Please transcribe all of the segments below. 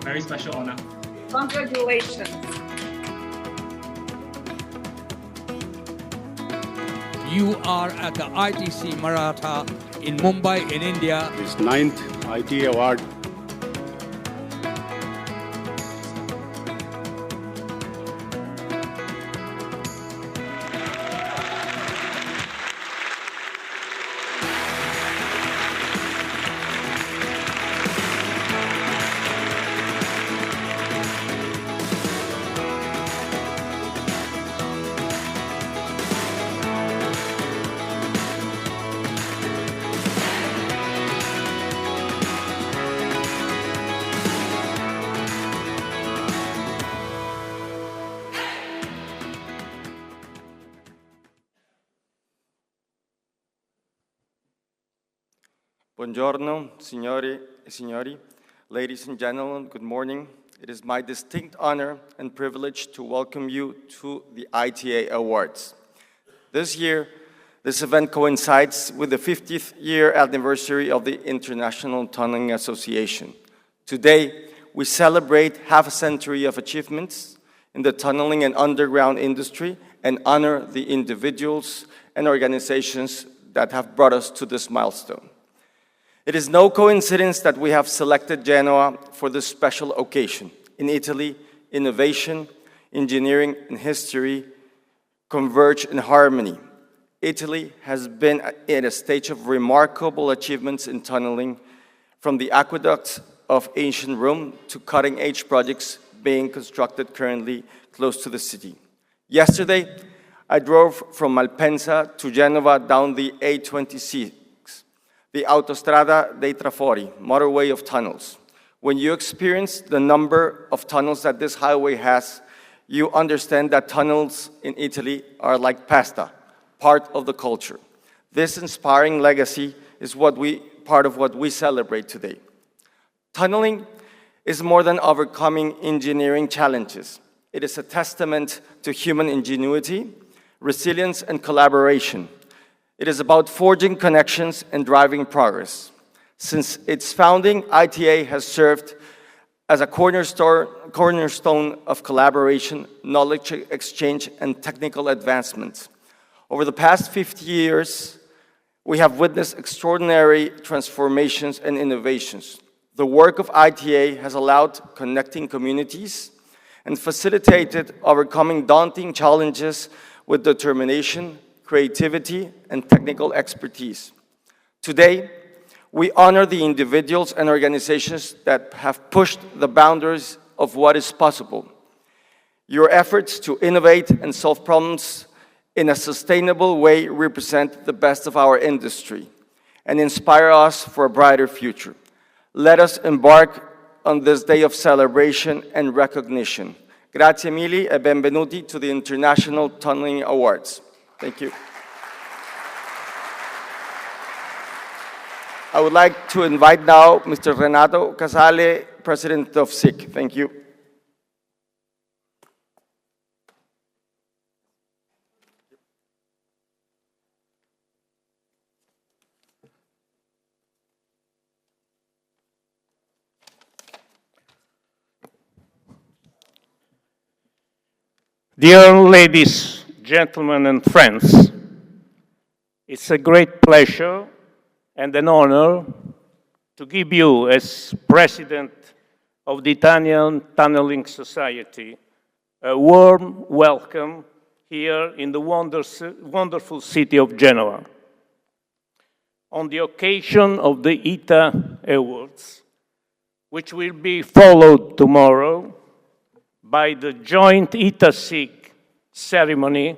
very special honor. Congratulations. You are at the ITC Maratha in Mumbai, in India. His 9th ITA award. Buongiorno, signori e signori. Ladies and gentlemen, good morning. It is my distinct honor and privilege to welcome you to the ITA Awards. This year, this event coincides with the 50th year anniversary of the International Tunneling Association. Today, we celebrate half a century of achievements in the tunneling and underground industry and honor the individuals and organizations that have brought us to this milestone. It is no coincidence that we have selected Genoa for this special occasion. In Italy, innovation, engineering, and history converge in harmony. Italy has been at a stage of remarkable achievements in tunneling, from the aqueducts of ancient Rome to cutting-edge projects being constructed currently close to the city. Yesterday, I drove from Malpensa to Genova down the A26, the Autostrada dei Trafori, motorway of tunnels. When you experience the number of tunnels that this highway has, you understand that tunnels in Italy are like pasta, part of the culture. This inspiring legacy is part of what we celebrate today. Tunneling is more than overcoming engineering challenges. It is a testament to human ingenuity, resilience, and collaboration. It is about forging connections and driving progress. Since its founding, ITA has served as a cornerstone of collaboration, knowledge exchange, and technical advancement. Over the past 50 years, we have witnessed extraordinary transformations and innovations. The work of ITA has allowed connecting communities and facilitated overcoming daunting challenges with determination, creativity, and technical expertise. Today, we honor the individuals and organizations that have pushed the boundaries of what is possible. Your efforts to innovate and solve problems in a sustainable way represent the best of our industry and inspire us for a brighter future. Let us embark on this day of celebration and recognition. Grazie mille e benvenuti to the International Tunneling Awards. Thank you. I would like to invite now Mr. Renato Casale, President of SIC. Thank you. Dear ladies, gentlemen, and friends, it's a great pleasure and an honor to give you, as President of the Italian Tunneling Society, a warm welcome here in the wonderful city of Genoa. On the occasion of the ITA Awards, which will be followed tomorrow by the joint ITA-SIG ceremony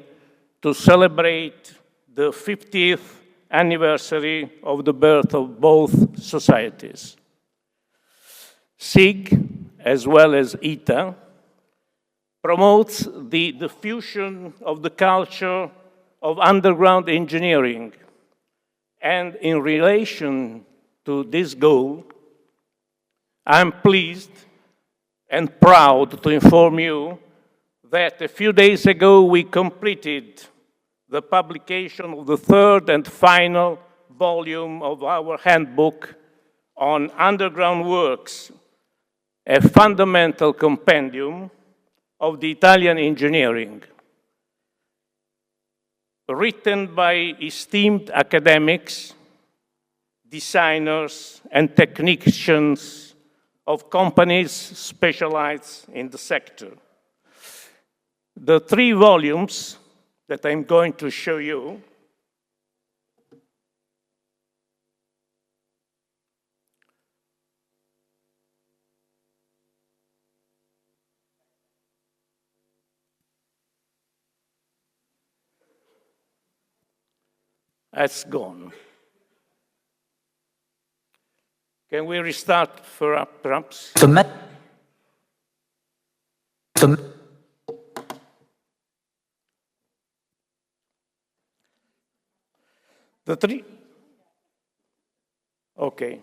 to celebrate the 50th anniversary of the birth of both societies. SIG, as well as ITA, promotes the diffusion of the culture of underground engineering. And in relation to this goal, I'm pleased and proud to inform you that a few days ago we completed the publication of the third and final volume of our handbook on underground works, a fundamental compendium of the Italian engineering, written by esteemed academics, designers, and technicians of companies specialized in the sector. The 3 volumes that I'm going to show you has gone. Can we restart perhaps? The 3? Okay.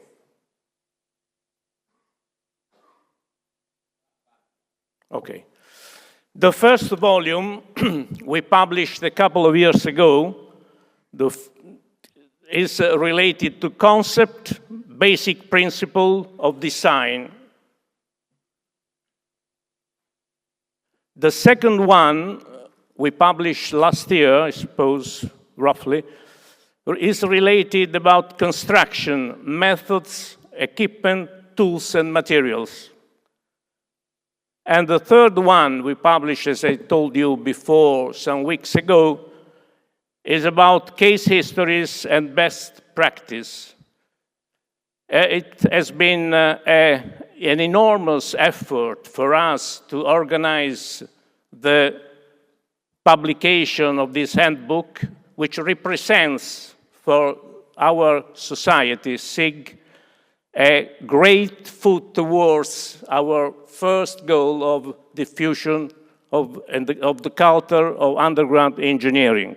Okay. The first volume we published a couple of years ago is related to concept, basic principle of design. The second one we published last year, I suppose, roughly, is related about construction, methods, equipment, tools, and materials. And the third one we published, as I told you before, some weeks ago, is about case histories and best practice. It has been an enormous effort for us to organize the publication of this handbook, which represents for our society, SIG, a great foot towards our first goal of diffusion of the culture of underground engineering.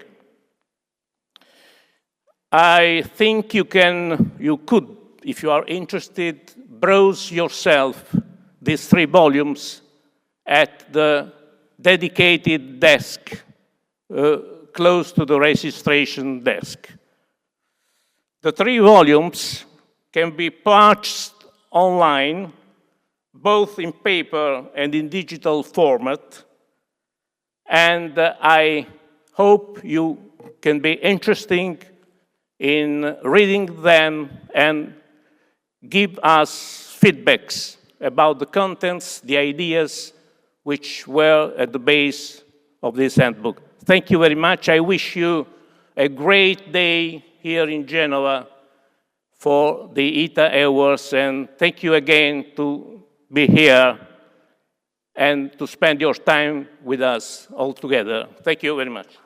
I think you could, if you are interested, browse yourself these 3 volumes at the dedicated desk close to the registration desk. The 3 volumes can be purchased online, both in paper and in digital format, and I hope you can be interested in reading them and give us feedbacks about the contents, the ideas which were at the base of this handbook. Thank you very much. I wish you a great day here in Genoa for the ITA Awards, and thank you again to be here and to spend your time with us all together. Thank you very much.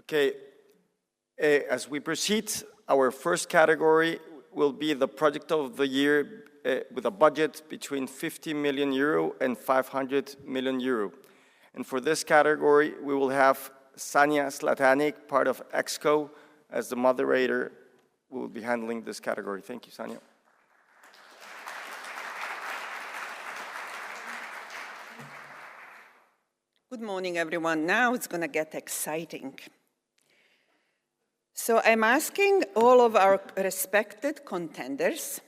Okay, as we proceed, our first category will be the project of the year with a budget between 50 million euro and 500 million euro. And for this category, we will have Sanja Zlatanic, part of Exco, as the moderator, who will be handling this category. Thank you, Sanja. Good morning, everyone. Now it's going to get exciting. So I'm asking all of our respected contenders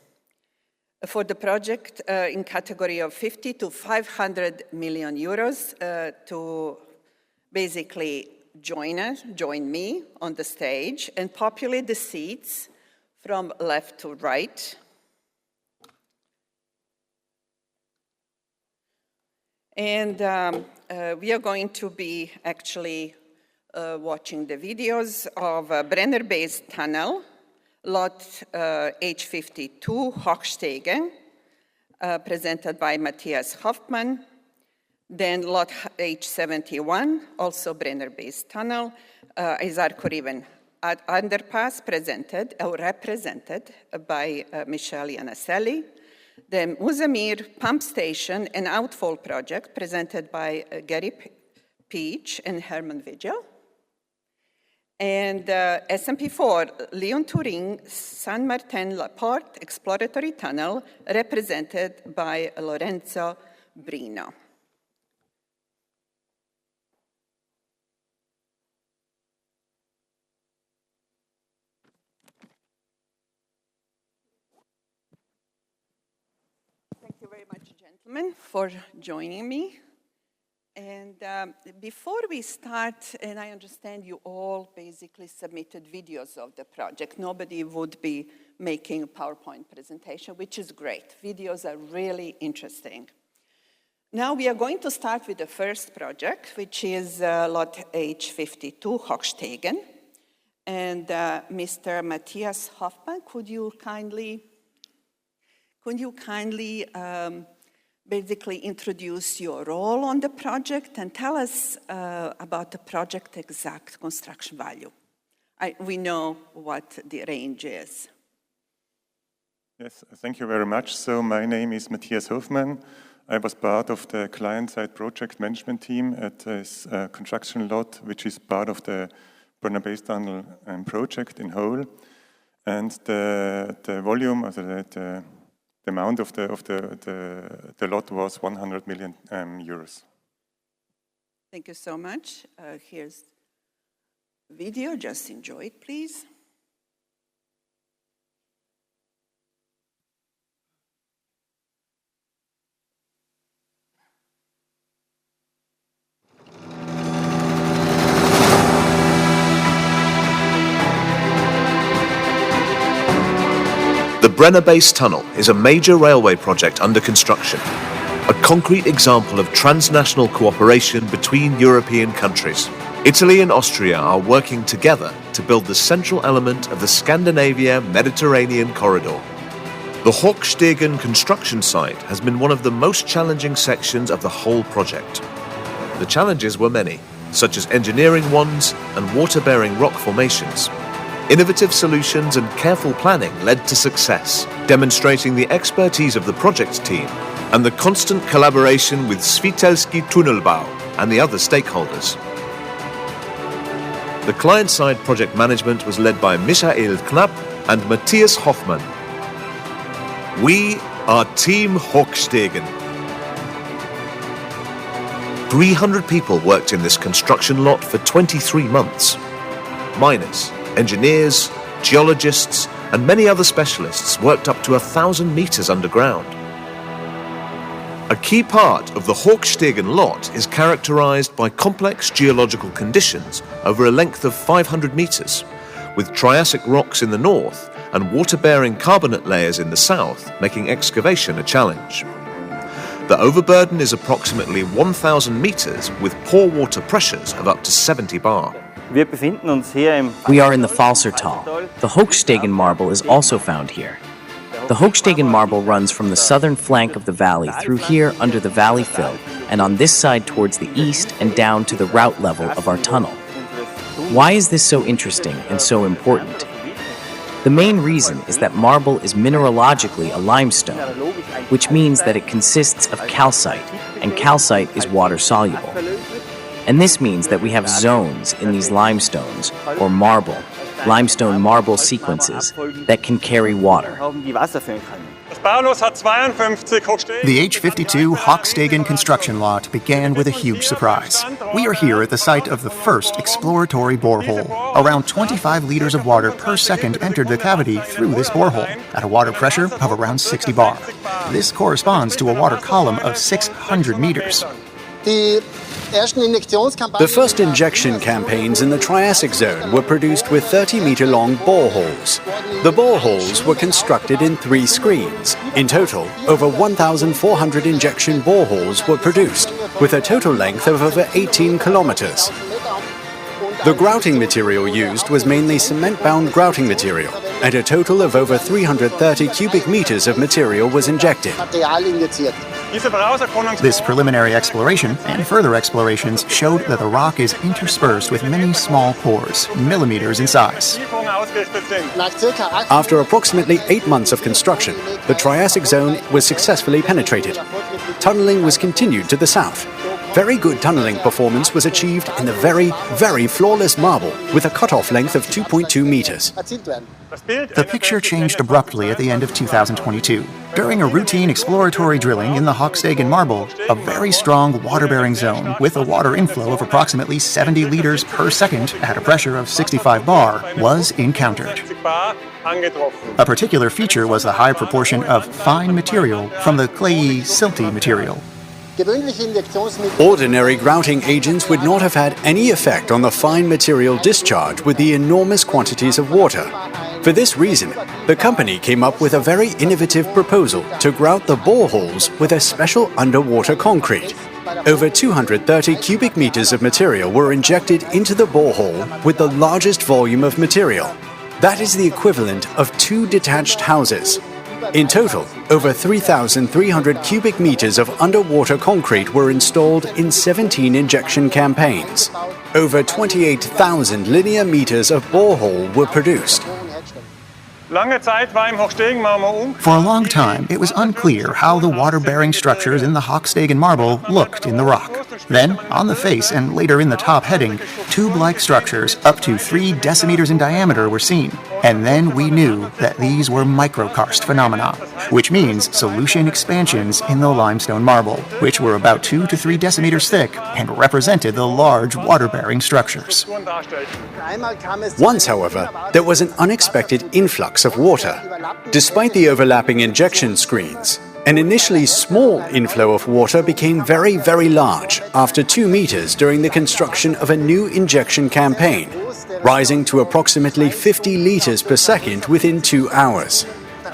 for the project in category of 50 to 500 million euros to basically join me on the stage and populate the seats from left to right. And we are going to be actually watching the videos of Brenner-based tunnel, lot H52 Hochstege, presented by Matthias Hoffmann. Then lot H71, also Brenner-based tunnel, Isarko-Riven underpass, presented or represented by Michele Iannaselli. The Musamir pump station and outfall project, presented by Gary Peach and Herman Vigil. And SMP4, Lyon-Turin, San Martin-La-Porte Exploratory Tunnel, represented by Lorenzo Brino. Thank you very much, gentlemen, for joining me. And before we start, and I understand you all basically submitted videos of the project. Nobody would be making a PowerPoint presentation, which is great. Videos are really interesting. Now we are going to start with the first project, which is lot H52, Hochstegen. And Mr. Matthias Hoffmann, could you kindly basically introduce your role on the project and tell us about the project exact construction value. We know what the range is. Yes, thank you very much. So my name is Matthias Hoffmann. I was part of the client-side project management team at this construction lot, which is part of the Brenner-Base Tunnel project in Hole. And the volume, the amount of the lot was 100 million euros. Thank you so much. Here's video. Just enjoy it, please. The Brenner-Base Tunnel is a major railway project under construction, a concrete example of transnational cooperation between European countries. Italy and Austria are working together to build the central element of the Scandinavia-Mediterranean corridor. The Hochstegen construction site has been one of the most challenging sections of the whole project. The challenges were many, such as engineering ones and water-bearing rock formations. Innovative solutions and careful planning led to success, demonstrating the expertise of the project team and the constant collaboration with Svitelski Tunnelbau and the other stakeholders. The client-side project management was led by Michael Knapp and Matthias Hoffmann. We are Team Hochstegen. 300 people worked in this construction lot for 23 months. Miners, engineers, geologists, and many other specialists worked up to 1,000 meters underground. A key part of the Hochstegen lot is characterized by complex geological conditions over a length of 500 meters, with Triassic rocks in the north and water-bearing carbonate layers in the south, making excavation a challenge. The overburden is approximately 1,000 meters with pore water pressures of up to 70 bar. We are in the Falsertal. The Hochstegen marble is also found here. The Hochstegen marble runs from the southern flank of the valley through here under the valley fill and on this side towards the east and down to the route level of our tunnel. Why is this so interesting and so important? The main reason is that marble is mineralogically a limestone, which means that it consists of calcite, and calcite is water-soluble. And this means that we have zones in these limestones, or limestone marble sequences, that can carry water. The H52 Hochstegen construction lot began with a huge surprise. We are here at the site of the first exploratory borehole. Around 25 liters of water per second entered the cavity through this borehole at a water pressure of around 60 bar. This corresponds to a water column of 600 meters. The first injection campaigns in the Triassic zone were produced with 30-meter-long boreholes. The boreholes were constructed in 3 screens. In total, over 1,400 injection boreholes were produced, with a total length of over 18 kilometers. The grouting material used was mainly cement-bound grouting material, and a total of over 330 cubic meters of material was injected. This preliminary exploration and further explorations showed that the rock is interspersed with many small pores, millimeters in size. After approximately 8 months of construction, the Triassic zone was successfully penetrated. Tunneling was continued to the south. Very good tunneling performance was achieved in the very, very flawless marble with a cutoff length of 2.2 meters. The picture changed abruptly at the end of 2022. During a routine exploratory drilling in the Hochstegen marble, a very strong water-bearing zone with a water inflow of approximately 70 liters per second at a pressure of 65 bar was encountered. A particular feature was the high proportion of fine material from the clayey, silty material. Ordinary grouting agents would not have had any effect on the fine material discharge with the enormous quantities of water. For this reason, the company came up with a very innovative proposal to grout the boreholes with a special underwater concrete. Over 230 cubic meters of material were injected into the borehole with the largest volume of material. That is the equivalent of 2 detached houses. In total, over 3,300 cubic meters of underwater concrete were installed in 17 injection campaigns. Over 28,000 linear meters of borehole were produced. For a long time, it was unclear how the water-bearing structures in the Hochstegen marble looked in the rock. Then, on the face and later in the top heading, tube-like structures up to 3 decimeters in diameter were seen. And then we knew that these were microkarst phenomena, which means solution expansions in the limestone marble, which were about 2 to 3 decimeters thick and represented the large water-bearing structures. Once, however, there was an unexpected influx of water. Despite the overlapping injection screens, an initially small inflow of water became very, very large after 2 meters during the construction of a new injection campaign, rising to approximately 50 liters per second within 2 hours.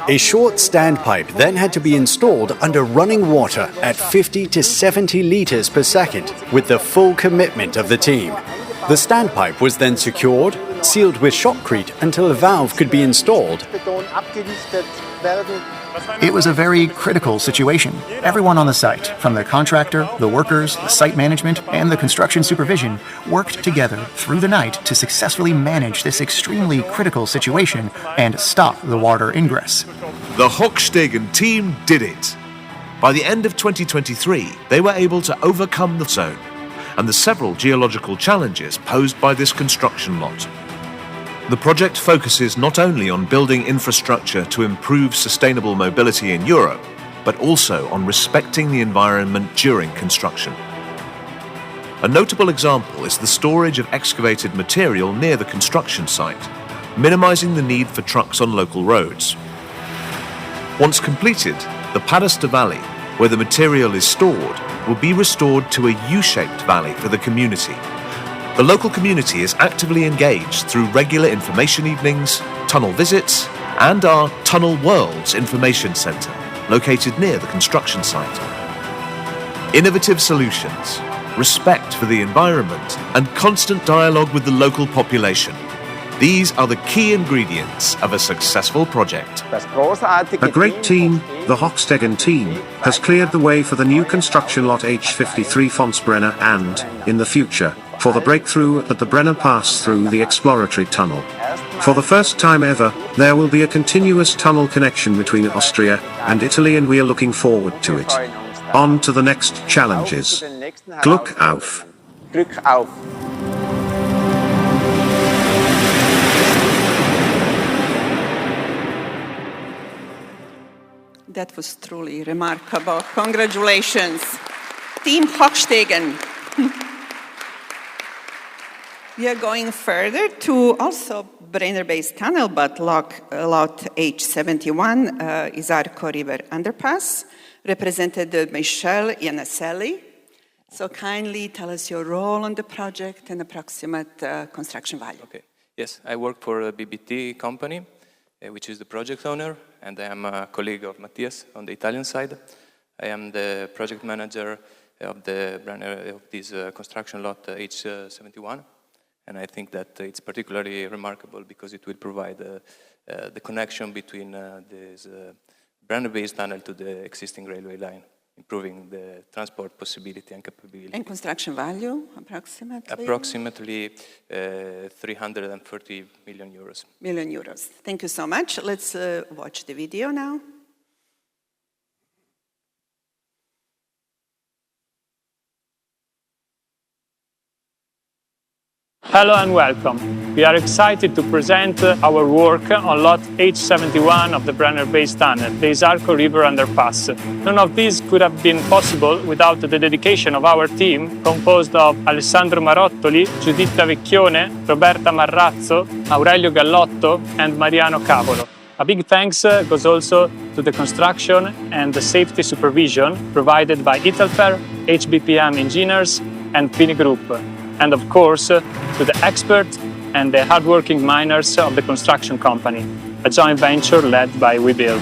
A short standpipe then had to be installed under running water at 50 to 70 liters per second with the full commitment of the team. The standpipe was then secured, sealed with shotcrete until a valve could be installed. It was a very critical situation. Everyone on the site, from the contractor, the workers, the site management, and the construction supervision, worked together through the night to successfully manage this extremely critical situation and stop the water ingress. The Hochstegen team did it. By the end of 2023, they were able to overcome the zone and the several geological challenges posed by this construction lot. The project focuses not only on building infrastructure to improve sustainable mobility in Europe, but also on respecting the environment during construction. A notable example is the storage of excavated material near the construction site, minimizing the need for trucks on local roads. Once completed, the Padasta Valley, where the material is stored, will be restored to a U-shaped valley for the community. The local community is actively engaged through regular information evenings, tunnel visits, and our Tunnel Worlds Information Centre, located near the construction site. Innovative solutions, respect for the environment, and constant dialogue with the local population. These are the key ingredients of a successful project. A great team, the Hochstegen team, has cleared the way for the new construction lot H53 Fontsbrenner and, in the future, for the breakthrough at the Brenner Pass through the exploratory tunnel. For the first time ever, there will be a continuous tunnel connection between Austria and Italy, and we are looking forward to it. On to the next challenges. Glück auf! That was truly remarkable. Congratulations. Team Hochstegen. We are going further to also Brenner-based tunnel, but lot H71, Isarco River Underpass, represented by Michelle Iannaselli. So kindly tell us your role on the project and approximate construction value. Okay. Yes, I work for a BBT company, which is the project owner, and I am a colleague of Matthias on the Italian side. I am the project manager of this construction lot H71, and I think that it's particularly remarkable because it will provide the connection between this Brenner-based tunnel to the existing railway line, improving the transport possibility and capability. And construction value, approximately? Approximately 330 million euros. Million euros. Thank you so much. Let's watch the video now. Hello and welcome. We are excited to present our work on lot H71 of the Brenner Base Tunnel, the Isarco River underpass. None of this could have been possible without the dedication of our team, composed of Alessandro Marottoli, Giuditta Vecchione, Roberta Marrazzo, Aurelio Gallotto, and Mariano Cavolo. A big thanks goes also to the construction and the safety supervision provided by Italfer, HBPM engineers, and Pini Group. And of course, to the experts and the hardworking miners of the construction company, a joint venture led by WeBuild.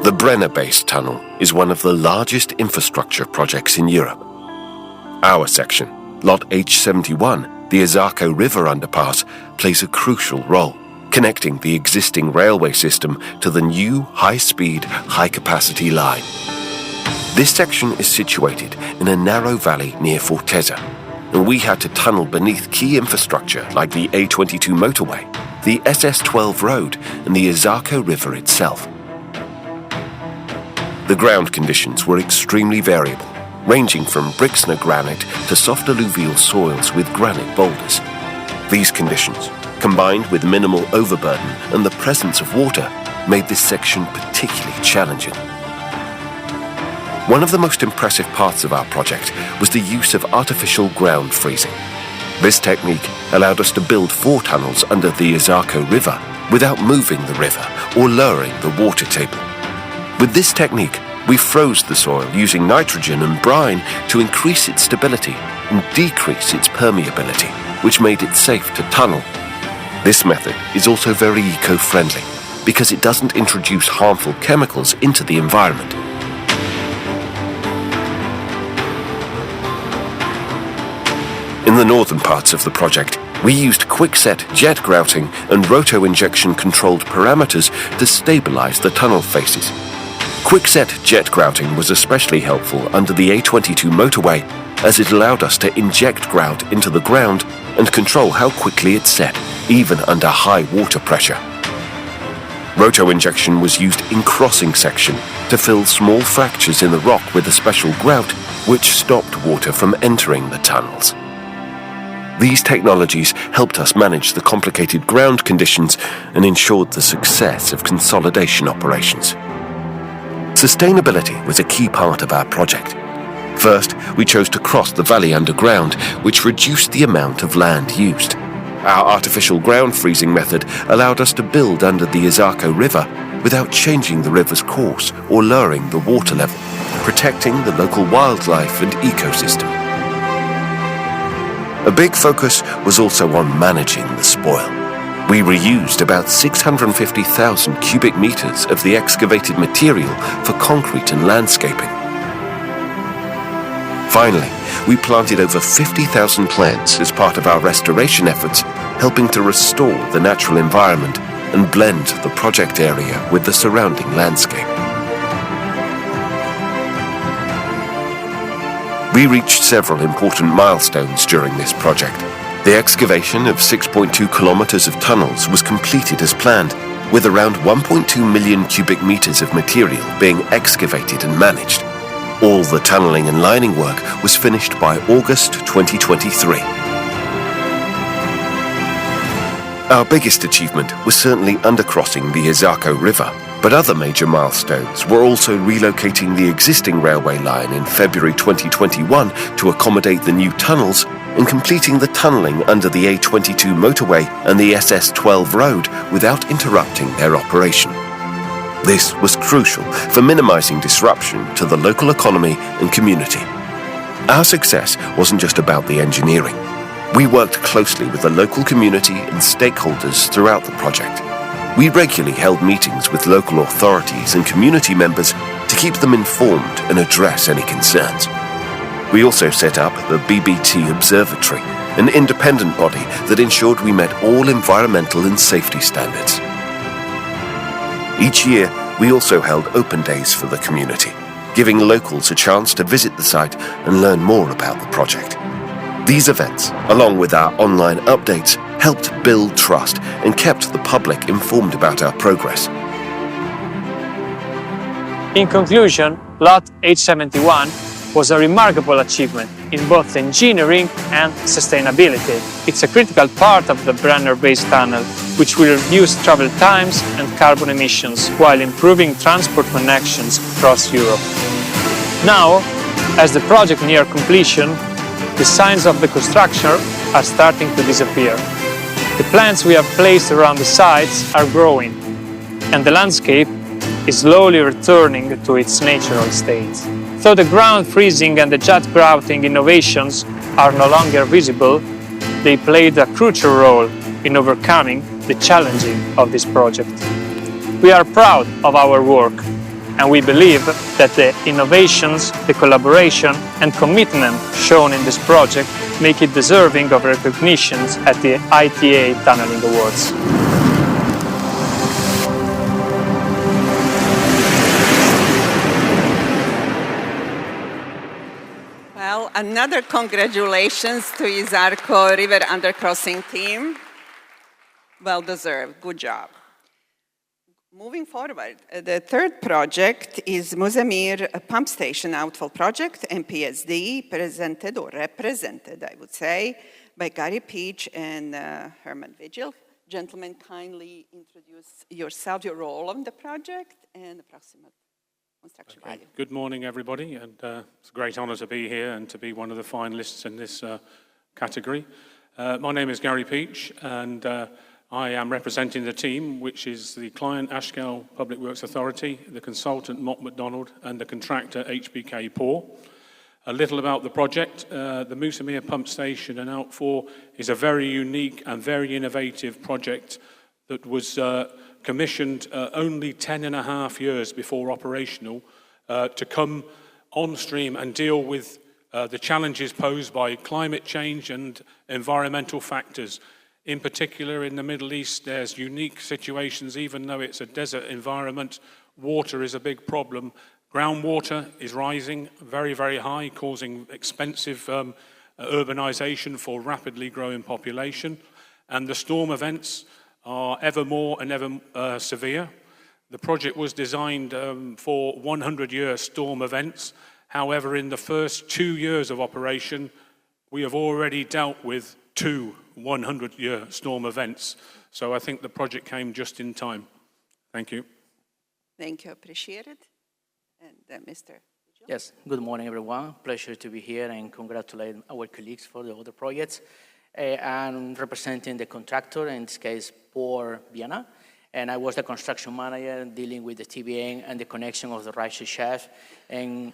The Brenner Base Tunnel is one of the largest infrastructure projects in Europe. Our section, Lot H71, the Isarco River underpass, plays a crucial role, connecting the existing railway system to the new high-speed, high-capacity line. This section is situated in a narrow valley near Fortezza, and we had to tunnel beneath key infrastructure like the A22 motorway, the SS12 road, and the Isarco River itself. The ground conditions were extremely variable, ranging from Brixner granite to soft alluvial soils with granite boulders. These conditions, combined with minimal overburden and the presence of water, made this section particularly challenging. One of the most impressive parts of our project was the use of artificial ground freezing. This technique allowed us to build 4 tunnels under the Isarco River without moving the river or lowering the water table. With this technique, we froze the soil using nitrogen and brine to increase its stability and decrease its permeability, which made it safe to tunnel. This method is also very eco-friendly because it doesn't introduce harmful chemicals into the environment. In the northern parts of the project, we used quickset jet grouting and roto-injection controlled parameters to stabilize the tunnel faces. Quickset jet grouting was especially helpful under the A22 motorway, as it allowed us to inject grout into the ground and control how quickly it set, even under high water pressure. Roto-injection was used in crossing section to fill small fractures in the rock with a special grout, which stopped water from entering the tunnels. These technologies helped us manage the complicated ground conditions and ensured the success of consolidation operations. Sustainability was a key part of our project. First, we chose to cross the valley underground, which reduced the amount of land used. Our artificial ground freezing method allowed us to build under the Isarco River without changing the river's course or lowering the water level, protecting the local wildlife and ecosystem. A big focus was also on managing the spoil. We reused about 650,000 cubic meters of the excavated material for concrete and landscaping. Finally, we planted over 50,000 plants as part of our restoration efforts, helping to restore the natural environment and blend the project area with the surrounding landscape. We reached several important milestones during this project. The excavation of 6.2 kilometers of tunnels was completed as planned, with around 1.2 million cubic meters of material being excavated and managed. All the tunneling and lining work was finished by August 2023. Our biggest achievement was certainly undercrossing the Isarco River, but other major milestones were also relocating the existing railway line in February 2021 to accommodate the new tunnels and completing the tunneling under the A22 motorway and the SS12 road without interrupting their operation. This was crucial for minimizing disruption to the local economy and community. Our success wasn't just about the engineering. We worked closely with the local community and stakeholders throughout the project. We regularly held meetings with local authorities and community members to keep them informed and address any concerns. We also set up the BBT Observatory, an independent body that ensured we met all environmental and safety standards. Each year, we also held open days for the community, giving locals a chance to visit the site and learn more about the project. These events, along with our online updates, helped build trust and kept the public informed about our progress. In conclusion, Lot H71 was a remarkable achievement in both engineering and sustainability. It's a critical part of the Brenner-based tunnel, which will reduce travel times and carbon emissions while improving transport connections across Europe. Now, as the project nears completion, the signs of the construction are starting to disappear. The plants we have placed around the sites are growing, and the landscape is slowly returning to its natural state. Though the ground freezing and the jet grouting innovations are no longer visible, they played a crucial role in overcoming the challenges of this project. We are proud of our work, and we believe that the innovations, the collaboration and commitment shown in this project make it deserving of recognitions at the ITA Tunneling Awards. Well, another congratulations to Izarko River Undercrossing team. Well deserved, good job. Moving forward, the third project is Muzamir Pump Station Outfall Project, MPSD, presented or represented, I would say, by Gary Peach and Herman Vigil. Gentlemen, kindly introduce yourself, your role on the project, and approximate construction value. Good morning, everybody, and it's a great honour to be here and to be one of the finalists in this category. My name is Gary Peach, and I am representing the team, which is the client Ashkel Public Works Authority, the consultant Mott MacDonald, and the contractor HBK Poor. A little about the project. The Muzamir Pump Station and Outfall is a very unique and very innovative project that was commissioned only 10.5 years before operational to come on stream and deal with the challenges posed by climate change and environmental factors. In particular, in the Middle East, there's unique situations. Even though it's a desert environment, water is a big problem. Groundwater is rising very, very high, causing expensive urbanization for rapidly growing population. And the storm events are ever more and ever severe. The project was designed for 100-year storm events. However, in the first 2 years of operation, we have already dealt with 2 100-year storm events. So I think the project came just in time. Thank you. Thank you, appreciate it. And Mr. Yes, good morning, everyone. Pleasure to be here and congratulate our colleagues for the other projects. I'm representing the contractor, in this case, Por Vienna, and I was the construction manager dealing with the TBN and the connection of the riser shaft and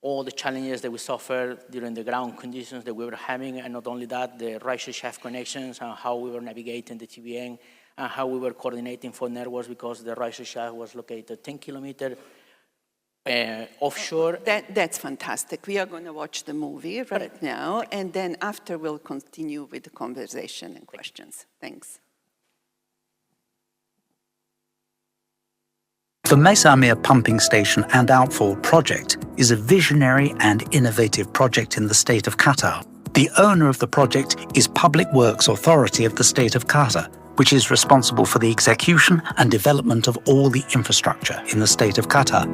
all the challenges that we suffered during the ground conditions that we were having, and not only that, the riser shaft connections and how we were navigating the TBN and how we were coordinating for networks because the riser shaft was located 10 kilometers offshore. That's fantastic. We are going to watch the movie right now, and then after we'll continue with the conversation and questions. Thanks. The Muzamir Pumping Station and Outfall project is a visionary and innovative project in the state of Qatar. The owner of the project is Public Works Authority of the state of Qatar, which is responsible for the execution and development of all the infrastructure in the state of Qatar.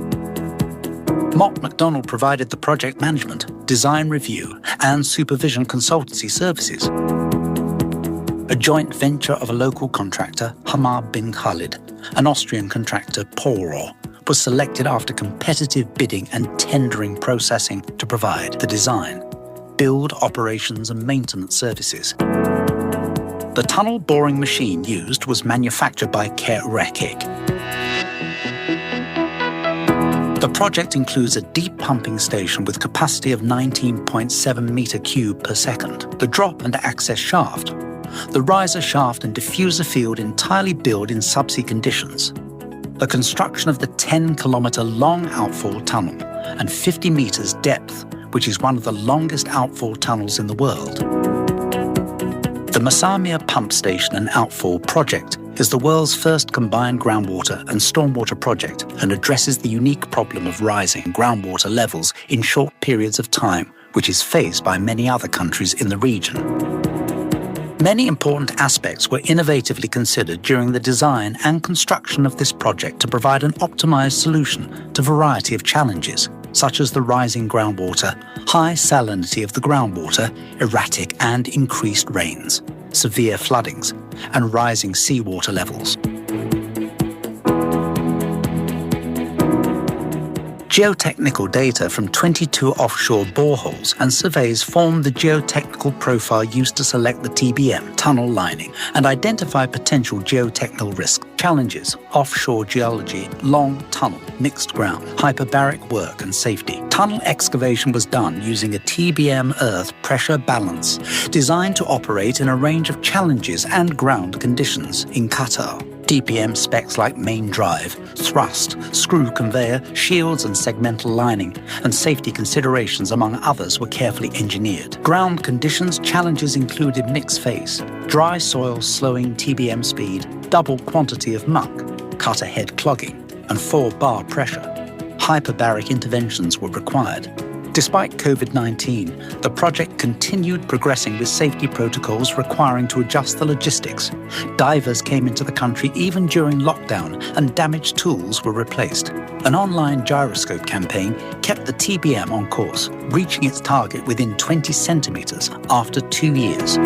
Mott MacDonald provided the project management, design review, and supervision consultancy services. A joint venture of a local contractor, Hamar bin Khalid, an Austrian contractor, Poro, was selected after competitive bidding and tendering processing to provide the design, build, operations, and maintenance services. The tunnel boring machine used was manufactured by Ker Rekik. The project includes a deep pumping station with capacity of 19.7 meter cube per second, the drop and access shaft, the riser shaft and diffuser field entirely built in subsea conditions, the construction of the 10-kilometer long outfall tunnel and 50 meters depth, which is one of the longest outfall tunnels in the world. The Muzamir Pump Station and Outfall project is the world's first combined groundwater and stormwater project and addresses the unique problem of rising groundwater levels in short periods of time, which is faced by many other countries in the region. Many important aspects were innovatively considered during the design and construction of this project to provide an optimized solution to a variety of challenges, such as the rising groundwater, high salinity of the groundwater, erratic and increased rains, severe floodings, and rising seawater levels. Geotechnical data from 22 offshore boreholes and surveys formed the geotechnical profile used to select the TBM tunnel lining and identify potential geotechnical risk challenges, offshore geology, long tunnel, mixed ground, hyperbaric work and safety. Tunnel excavation was done using a TBM earth pressure balance designed to operate in a range of challenges and ground conditions in Qatar. TPM specs like main drive, thrust, screw conveyor, shields and segmental lining, and safety considerations among others were carefully engineered. Ground conditions challenges included mixed phase, dry soil slowing TBM speed, double quantity of muck, cutter head clogging, and 4-bar pressure. Hyperbaric interventions were required. Despite COVID-19, the project continued progressing with safety protocols requiring to adjust the logistics. Divers came into the country even during lockdown and damaged tools were replaced. An online gyroscope campaign kept the TBM on course, reaching its target within 20 centimetres after 2 years.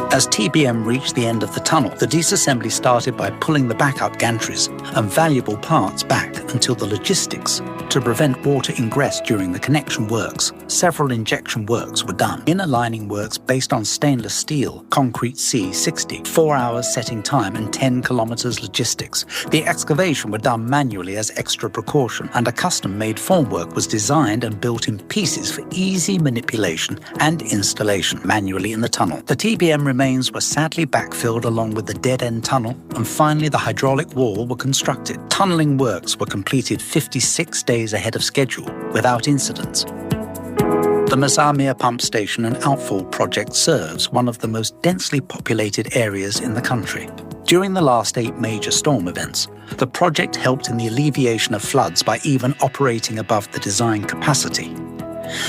As TBM reached the end of the tunnel, the disassembly started by pulling the backup gantries and valuable parts back until the logistics to prevent water ingress during the connection works. Several injection works were done. Inner lining works based on stainless steel, concrete C60, 4 hours setting time and 10 kilometers logistics. The excavation were done manually as extra precaution, and a custom-made formwork was designed and built in pieces for easy manipulation and installation manually in the tunnel. The TBM remains were sadly backfilled along with the dead-end tunnel, and finally the hydraulic wall were constructed. Tunneling works were completed 56 days ahead of schedule without incidents. The Mazamir pump station and outfall project serves one of the most densely populated areas in the country. During the last 8 major storm events, the project helped in the alleviation of floods by even operating above the design capacity.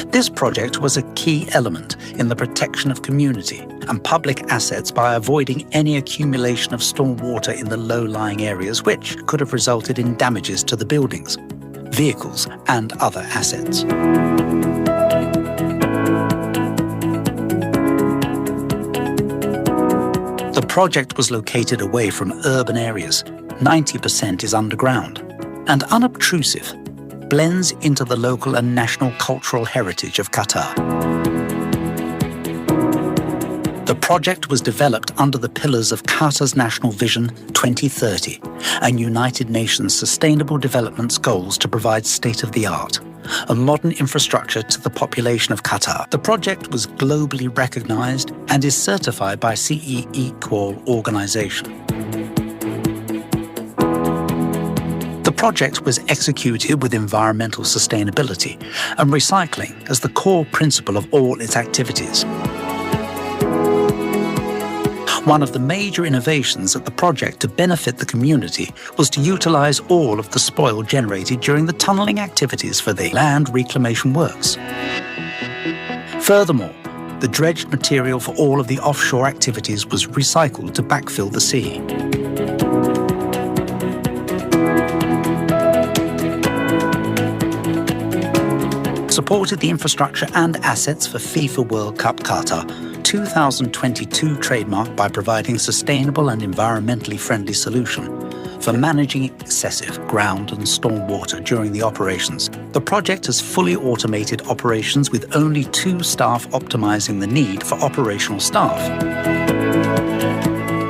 This project was a key element in the protection of community and public assets by avoiding any accumulation of storm water in the low-lying areas, which could have resulted in damages to the buildings, vehicles, and other assets. The project was located away from urban areas. 90% is underground and unobtrusive, blends into the local and national cultural heritage of Qatar. The project was developed under the pillars of Qatar's National Vision 2030 and United Nations Sustainable Development Goals to provide state-of-the-art, a modern infrastructure to the population of Qatar. The project was globally recognized and is certified by ITA Exco organization. The project was executed with environmental sustainability and recycling as the core principle of all its activities. One of the major innovations of the project to benefit the community was to utilize all of the spoil generated during the tunneling activities for the land reclamation works. Furthermore, the dredged material for all of the offshore activities was recycled to backfill the sea. Supported the infrastructure and assets for FIFA World Cup Qatar 2022 trademark by providing sustainable and environmentally friendly solution for managing excessive ground and storm water during the operations. The project has fully automated operations with only 2 staff optimizing the need for operational staff.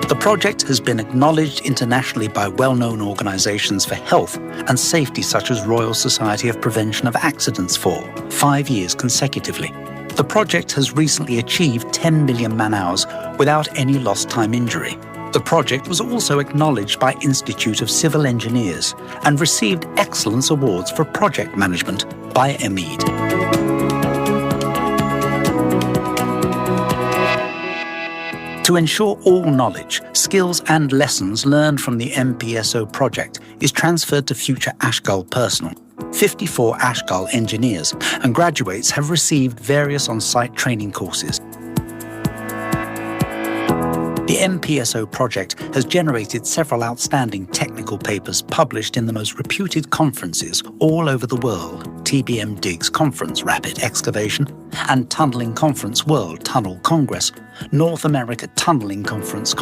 The project has been acknowledged internationally by well-known organizations for health and safety such as Royal Society of Prevention of Accidents for 5 years consecutively. The project has recently achieved 10 million man-hours without any lost time injury. The project was also acknowledged by Institute of Civil Engineers and received Excellence Awards for Project Management by EMED. To ensure all knowledge, skills and lessons learned from the MPSO project is transferred to future Ashgull personnel. 54 Ashgull engineers and graduates have received various on-site training courses. The MPSO project has generated several outstanding technical papers published in the most reputed conferences all over the world: TBM Diggs Conference, Rapid Excavation, and Tunneling Conference, World Tunnel Congress, North America Tunneling Conference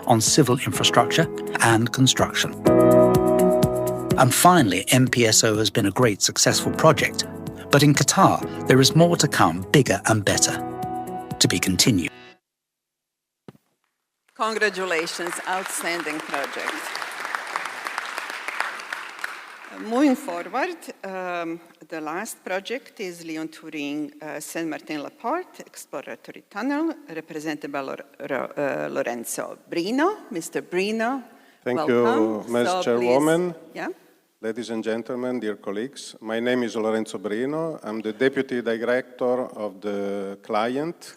on Civil Infrastructure and Construction. And finally, MPSO has been a great successful project, but in Qatar there is more to come, bigger and better. To be continued. Congratulations, outstanding project. Moving forward, the last project is Lyon-Turin Saint-Martin-la-Porte Exploratory Tunnel, represented by Lorenzo Brino. Mr. Brino, Thank welcome. you, Ms. Chairwoman. Yeah. Ladies and gentlemen, dear colleagues, my name is Lorenzo Brino. I'm the Deputy Director of the client,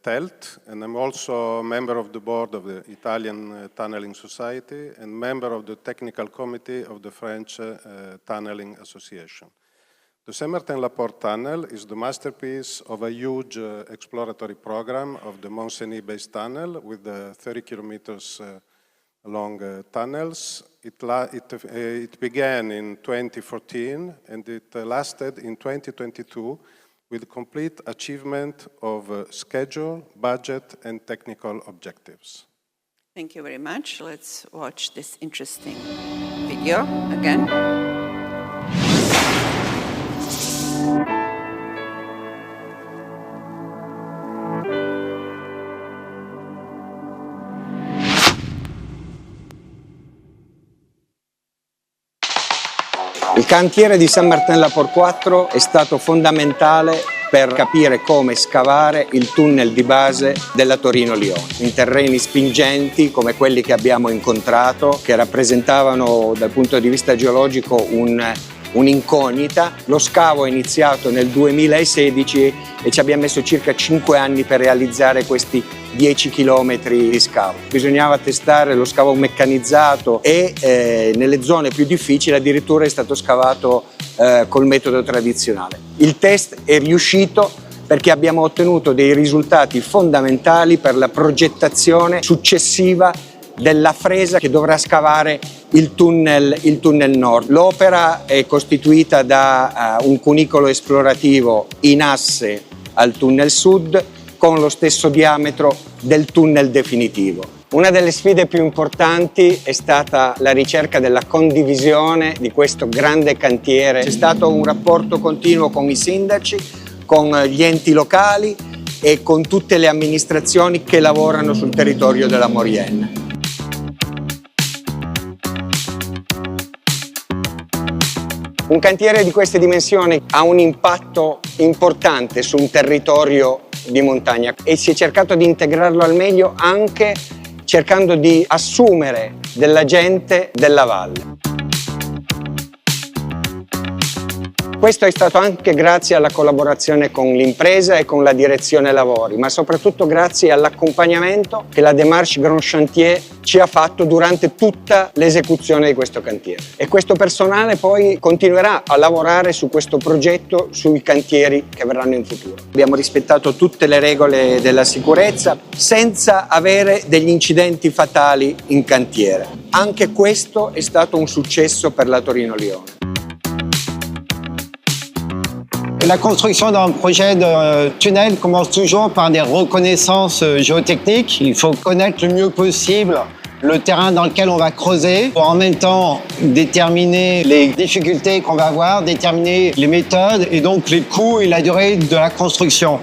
TELT, and I'm also a member of the board of the Italian Tunneling Society and member of the technical committee of the French Tunneling Association. The Saint-Martin-la-Porte tunnel is the masterpiece of a huge exploratory program of the Mont-Cenis-based tunnel with 30 kilometers long tunnels. It began in 2014 and it lasted in 2022 with complete achievement of schedule, budget, and technical objectives. Thank you very much. Let's watch this interesting video again. Il cantiere di Saint-Martin-la-Porte 4 è stato fondamentale per capire come scavare il tunnel di base della Torino-Lione, in terreni spingenti come quelli che abbiamo incontrato, che rappresentavano dal punto di vista geologico un'incognita. Lo scavo è iniziato nel 2016 e ci abbiamo messo circa 5 anni per realizzare questi 10 chilometri di scavo. Bisognava testare lo scavo meccanizzato e nelle zone più difficili addirittura è stato scavato col metodo tradizionale. Il test è riuscito perché abbiamo ottenuto dei risultati fondamentali per la progettazione successiva della fresa che dovrà scavare il tunnel nord. L'opera è costituita da un cunicolo esplorativo in asse al tunnel sud con lo stesso diametro del tunnel definitivo. Una delle sfide più importanti è stata la ricerca della condivisione di questo grande cantiere. C'è stato un rapporto continuo con i sindaci, con gli enti locali e con tutte le amministrazioni che lavorano sul territorio della Maurienne. Un cantiere di queste dimensioni ha un impatto importante su un territorio di montagna e si è cercato di integrarlo al meglio anche cercando di assumere della gente della valle. Questo è stato anche grazie alla collaborazione con l'impresa e con la direzione lavori, ma soprattutto grazie all'accompagnamento che la Démarche Grand Chantier ci ha fatto durante tutta l'esecuzione di questo cantiere. E questo personale poi continuerà a lavorare su questo progetto, sui cantieri che verranno in futuro. Abbiamo rispettato tutte le regole della sicurezza senza avere degli incidenti fatali in cantiere. Anche questo è stato un successo per la Torino-Lione. La construction d'un projet de tunnel commence toujours par des reconnaissances géotechniques. Il faut connaître le mieux possible le terrain dans lequel on va creuser pour en même temps déterminer les difficultés qu'on va avoir, déterminer les méthodes et donc les coûts et la durée de la construction.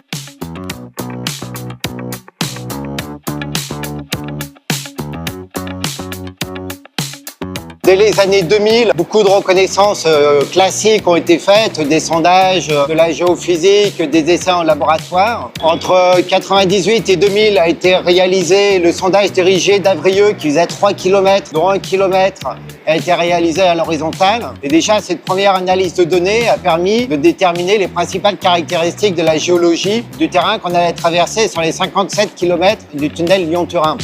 Dès les années 2000, beaucoup de reconnaissances classiques ont été faites, des sondages, de la géophysique, des essais en laboratoire. Entre 98 et 2000 a été réalisé le sondage dirigé d'Avrieux qui faisait 3 km, dont 1 km a été réalisé à l'horizontale. Et déjà, cette première analyse de données a permis de déterminer les principales caractéristiques de la géologie du terrain qu'on allait traverser sur les 57 km du tunnel Lyon-Turin.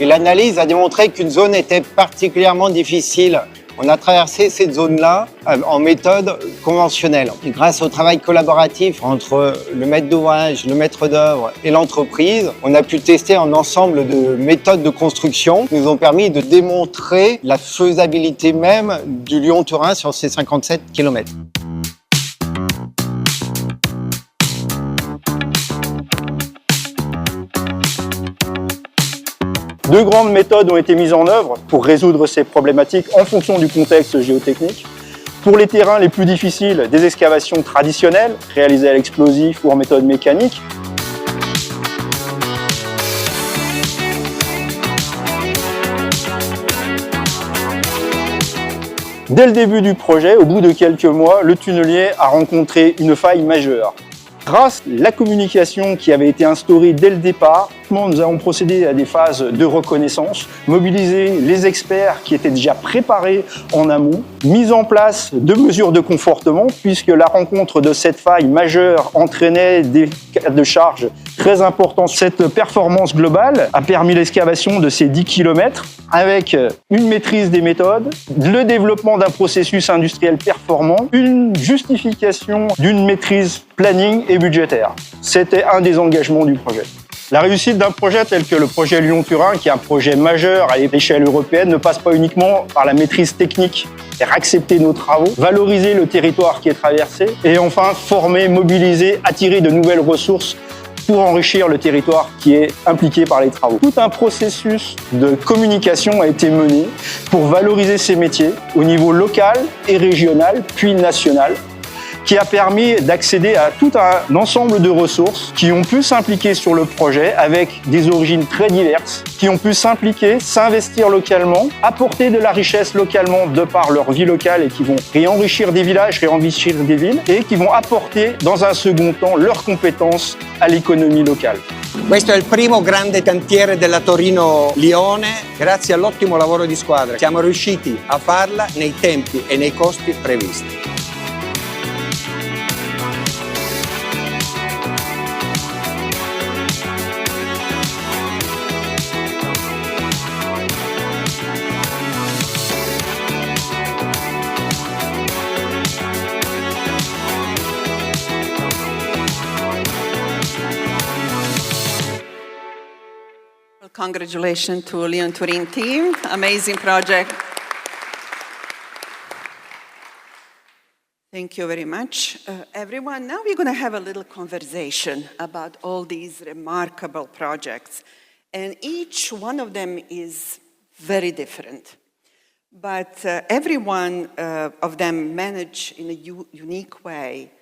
Et l'analyse a démontré qu'une zone était particulièrement difficile. On a traversé cette zone-là en méthode conventionnelle. Et grâce au travail collaboratif entre le maître d'ouvrage, le maître d'œuvre et l'entreprise, on a pu tester un ensemble de méthodes de construction qui nous ont permis de démontrer la faisabilité même du Lyon-Turin sur ces 57 km. Deux grandes méthodes ont été mises en œuvre pour résoudre ces problématiques en fonction du contexte géotechnique. Pour les terrains les plus difficiles, des excavations traditionnelles, réalisées à l'explosif ou en méthode mécanique. Dès le début du projet, au bout de quelques mois, le tunnelier a rencontré une faille majeure. Grâce à la communication qui avait été instaurée dès le départ, nous avons procédé à des phases de reconnaissance, mobilisé les experts qui étaient déjà préparés en amont, mise en place de mesures de confortement puisque la rencontre de cette faille majeure entraînait des cas de charge très importants. Cette performance globale a permis l'excavation de ces 10 km avec une maîtrise des méthodes, le développement d'un processus industriel performant, une justification d'une maîtrise planning et budgétaire. C'était un des engagements du projet. La réussite d'un projet tel que le projet Lyon-Turin, qui est un projet majeur à l'échelle européenne, ne passe pas uniquement par la maîtrise technique, faire accepter nos travaux, valoriser le territoire qui est traversé et enfin former, mobiliser, attirer de nouvelles ressources pour enrichir le territoire qui est impliqué par les travaux. Tout un processus de communication a été mené pour valoriser ces métiers au niveau local et régional, puis national, qui a permis d'accéder à tout un ensemble de ressources qui ont pu s'impliquer sur le projet avec des origines très diverses, qui ont pu s'impliquer, s'investir localement, apporter de la richesse localement de par leur vie locale et qui vont réenrichir des villages, réenrichir des villes et qui vont apporter dans un second temps leurs compétences à l'économie locale. Questo è il primo grande cantiere della Torino-Lione. Grazie all'ottimo lavoro di squadra siamo riusciti a farla nei tempi e nei costi previsti. Congratulations to Lyon-Turin team, amazing project. Thank you very much, everyone. Now we're going to have a little conversation about all these remarkable projects. And each one of them is very different. But every one of them manage in a unique way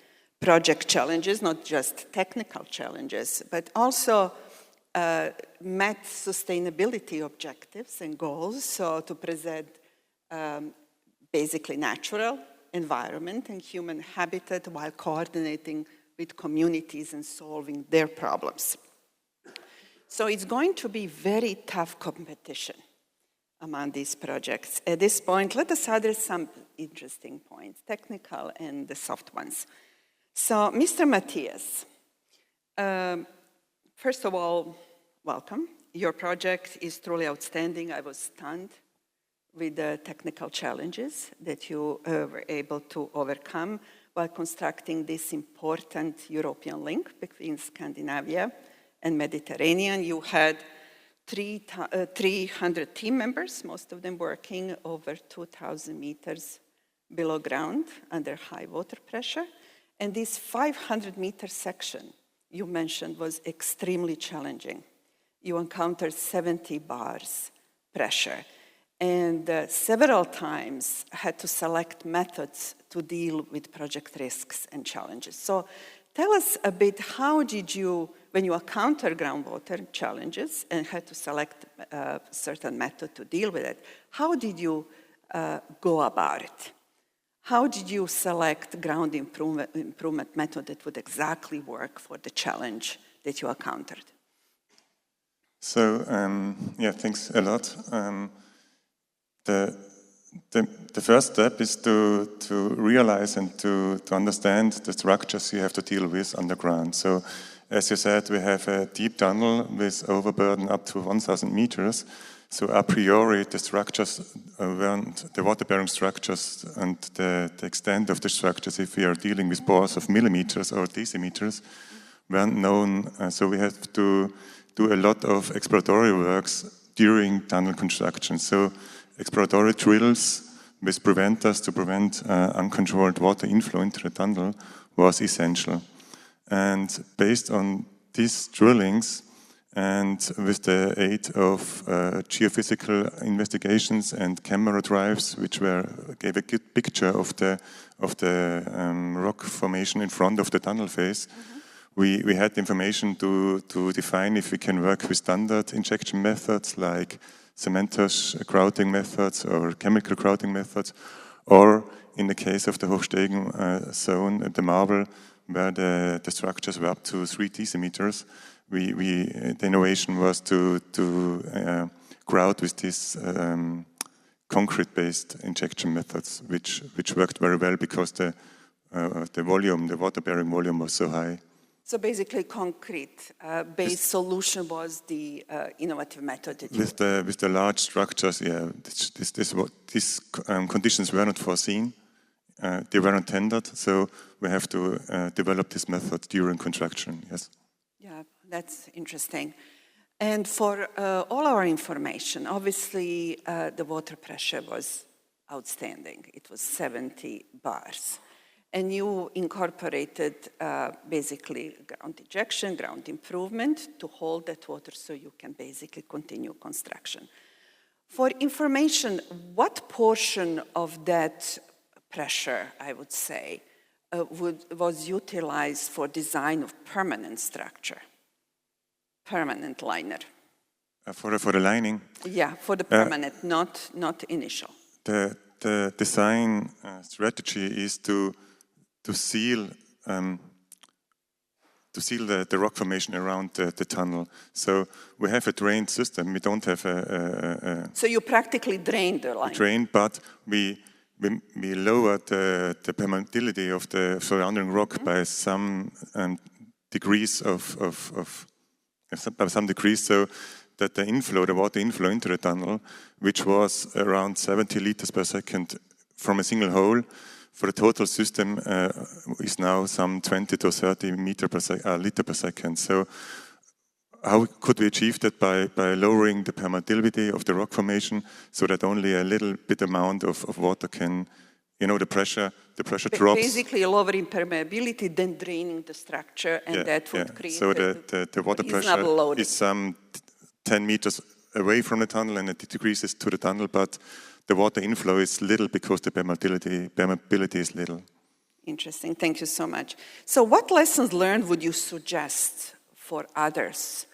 project challenges, not just technical challenges, but also met sustainability objectives and goals, so to present basically natural environment and human habitat while coordinating with communities and solving their problems. So it's going to be very tough competition among these projects. At this point, let us address some interesting points, technical and the soft ones. So, Mr. Matthias, first of all, welcome. Your project is truly outstanding. I was stunned with the technical challenges that you were able to overcome while constructing this important European link between Scandinavia and Mediterranean. You had 300 team members, most of them working over 2,000 meters below ground under high water pressure. And this 500-meter section you mentioned was extremely challenging. You encountered 70 bars pressure and several times had to select methods to deal with project risks and challenges. So tell us a bit, how did you when you encounter groundwater challenges and had to select a certain method to deal with it, how did you go about it? How did you select ground improvement method that would exactly work for the challenge that you encountered? So, yeah, thanks a lot. The first step is to realize and to understand the structures you have to deal with underground. So, as you said, we have a deep tunnel with overburden up to 1,000 meters. So a priori, the structures weren't, the water-bearing structures and the extent of the structures, if we are dealing with bores of millimeters or decimeters, weren't known. So we have to do a lot of exploratory works during tunnel construction. So exploratory drills with preventers to prevent uncontrolled water inflow into the tunnel was essential. And based on these drillings, and with the aid of geophysical investigations and camera drives, which gave a good picture of the rock formation in front of the tunnel face, we had information to define if we can work with standard injection methods like cementous grouting methods or chemical grouting methods, or in the case of the Hochstegen zone, the marble, where the structures were up to 3 decimeters. The innovation was to grout with these concrete-based injection methods, which worked very well because the volume, the water-bearing volume, was so high. So basically, concrete-based solution was the innovative method that you with the large structures. Yeah, these conditions were not foreseen. They were not tendered, so we have to develop this method during construction. Yes. Yeah, that's interesting. And for all our information, obviously the water pressure was outstanding. It was 70 bars. And you incorporated basically ground injection, ground improvement to hold that water so you can basically continue construction. For information, what portion of that pressure, I would say, was utilized for design of permanent structure, permanent liner? For the lining? Yeah, for the permanent, not initial. The design strategy is to seal the rock formation around the tunnel. So we have a drained system. We don't have a so you practically drained the line. Drained, but we lowered the permeability of the surrounding rock by some degrees so that the water inflow into the tunnel, which was around 70 liters per second from a single hole, for the total system is now some 20 to 30 liter per second. So how could we achieve that? By lowering the permeability of the rock formation so that only a little bit amount of water can, the pressure drops. Basically lowering permeability, then draining the structure, and that would create so the water pressure is some 10 meters away from the tunnel and it decreases to the tunnel, but the water inflow is little because the permeability is little. Interesting, thank you so much. So what lessons learned would you suggest for others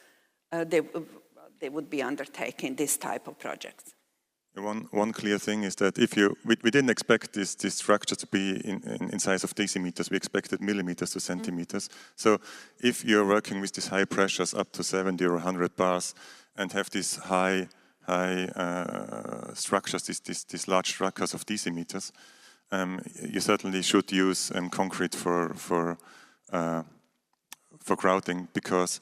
they would be undertaking this type of projects? One clear thing is that we didn't expect this structure to be in size of decimeters. We expected millimeters to centimeters. So if you're working with these high pressures up to 70 or 100 bars and have these high structures, these large structures of decimeters, you certainly should use concrete for grouting, because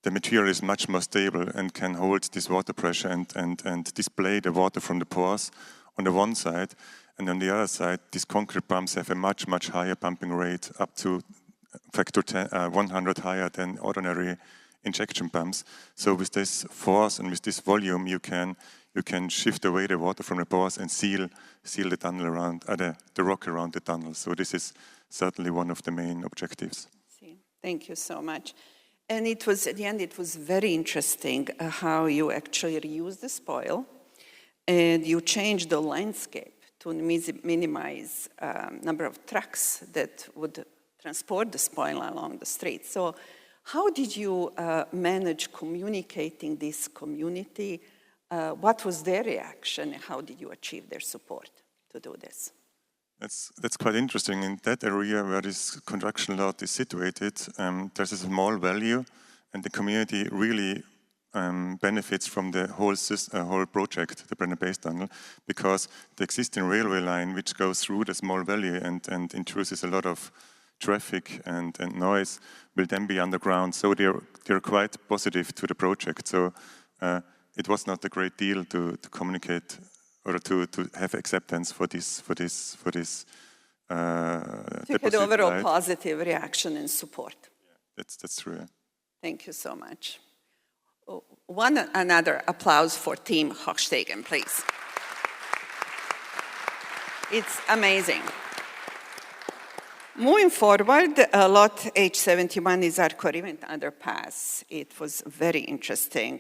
the material is much more stable and can hold this water pressure and display the water from the pores on the one side, and on the other side, these concrete pumps have a much higher pumping rate, up to factor 100 higher than ordinary injection pumps. So with this force and with this volume, you can shift away the water from the pores and seal the tunnel around the rock around the tunnel. So this is certainly one of the main objectives. Thank you so much. And it was, at the end, it was very interesting how you actually reused the spoil and you changed the landscape to minimize number of trucks that would transport the spoil along the street. So How did you manage communicating this community? What was their reaction? How did you achieve their support to do this? That's quite interesting. In that area where this construction lot is situated, there's a small value, and the community really benefits from the whole project, the Brenner Base Tunnel, because the existing railway line, which goes through the small valley and introduces a lot of traffic and noise, will then be underground. So they're quite positive to the project. So it was not a great deal to communicate or to have acceptance for this. You had overall positive reaction and support. Yeah, that's true. Yeah. Thank you so much. Another applause for Team Hochstegen, please. It's amazing. Moving forward, lot H71 is Arco River underpass. It was very interesting.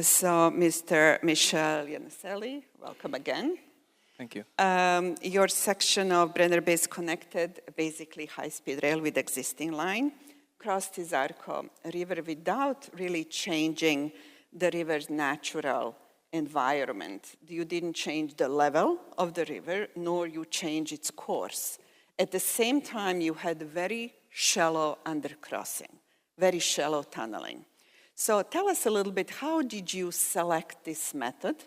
So, Mr. Michel Yanaselli, welcome again. Thank you. Your section of Brenner Base connected basically high-speed rail with existing line, crossed the Arco River without really changing the river's natural environment. You didn't change the level of the river, nor you change its course. At the same time, you had very shallow undercrossing, very shallow tunneling. So tell us a little bit, how did you select this method?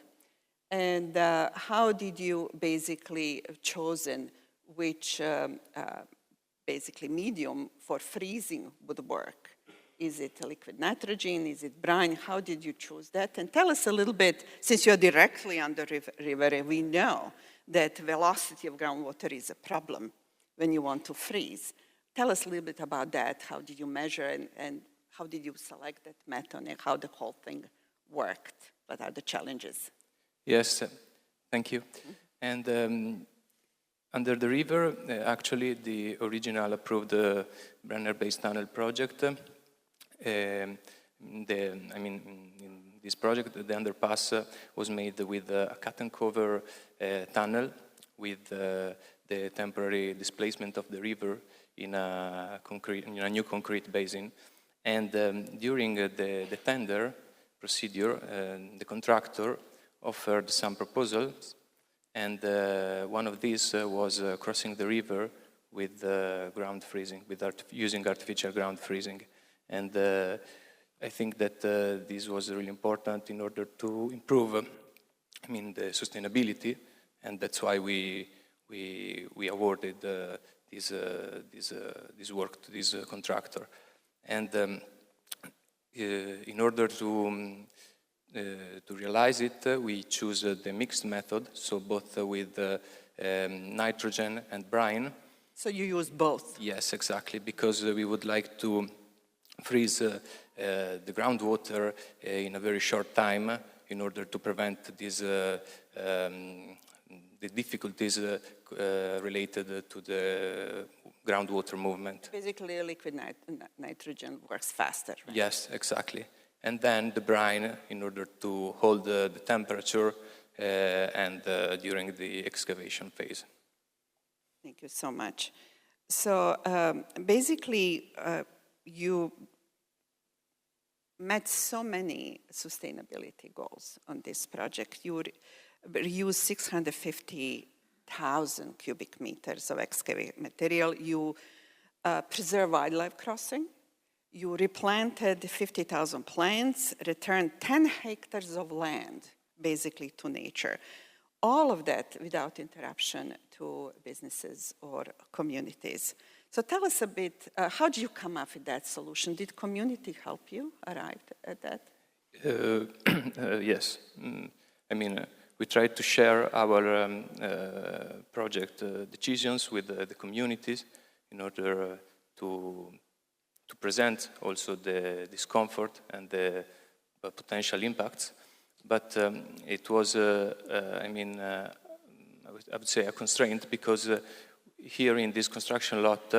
And how did you basically chosen which basically medium for freezing would work? Is it liquid nitrogen? Is it brine? How did you choose that? And tell us a little bit, since you're directly on the river, we know that velocity of groundwater is a problem when you want to freeze. Tell us a little bit about that. How did you measure and how did you select that method and how the whole thing worked? What are the challenges? Yes, thank you. And under the river, actually, the original approved Brenner Base Tunnel project. In this project, the underpass was made with a cut and cover tunnel with the temporary displacement of the river in a new concrete basin. And during the tender procedure, the contractor offered some proposals, and one of these was crossing the river with ground freezing, using artificial ground freezing. And I think that this was really important in order to improve, the sustainability, and that's why we awarded this work to this contractor. And in order to realize it, we choose the mixed method, so both with nitrogen and brine. So you use both? Yes, exactly, because we would like to freeze the groundwater in a very short time in order to prevent these the difficulties related to the groundwater movement. Basically, liquid nitrogen works faster, right? Yes, exactly. And then the brine in order to hold the temperature and during the excavation phase. Thank you so much. So basically, you met so many sustainability goals on this project. You used 650,000 cubic meters of excavated material. You preserve wildlife crossing. You replanted 50,000 plants, returned 10 hectares of land, basically, to nature. All of that without interruption to businesses or communities. So tell us a bit, how did you come up with that solution? Did community help you arrive at that? Yes. We tried to share our project decisions with the communities in order to present also the discomfort and the potential impacts. But it was, I would say, a constraint because here in this construction lot,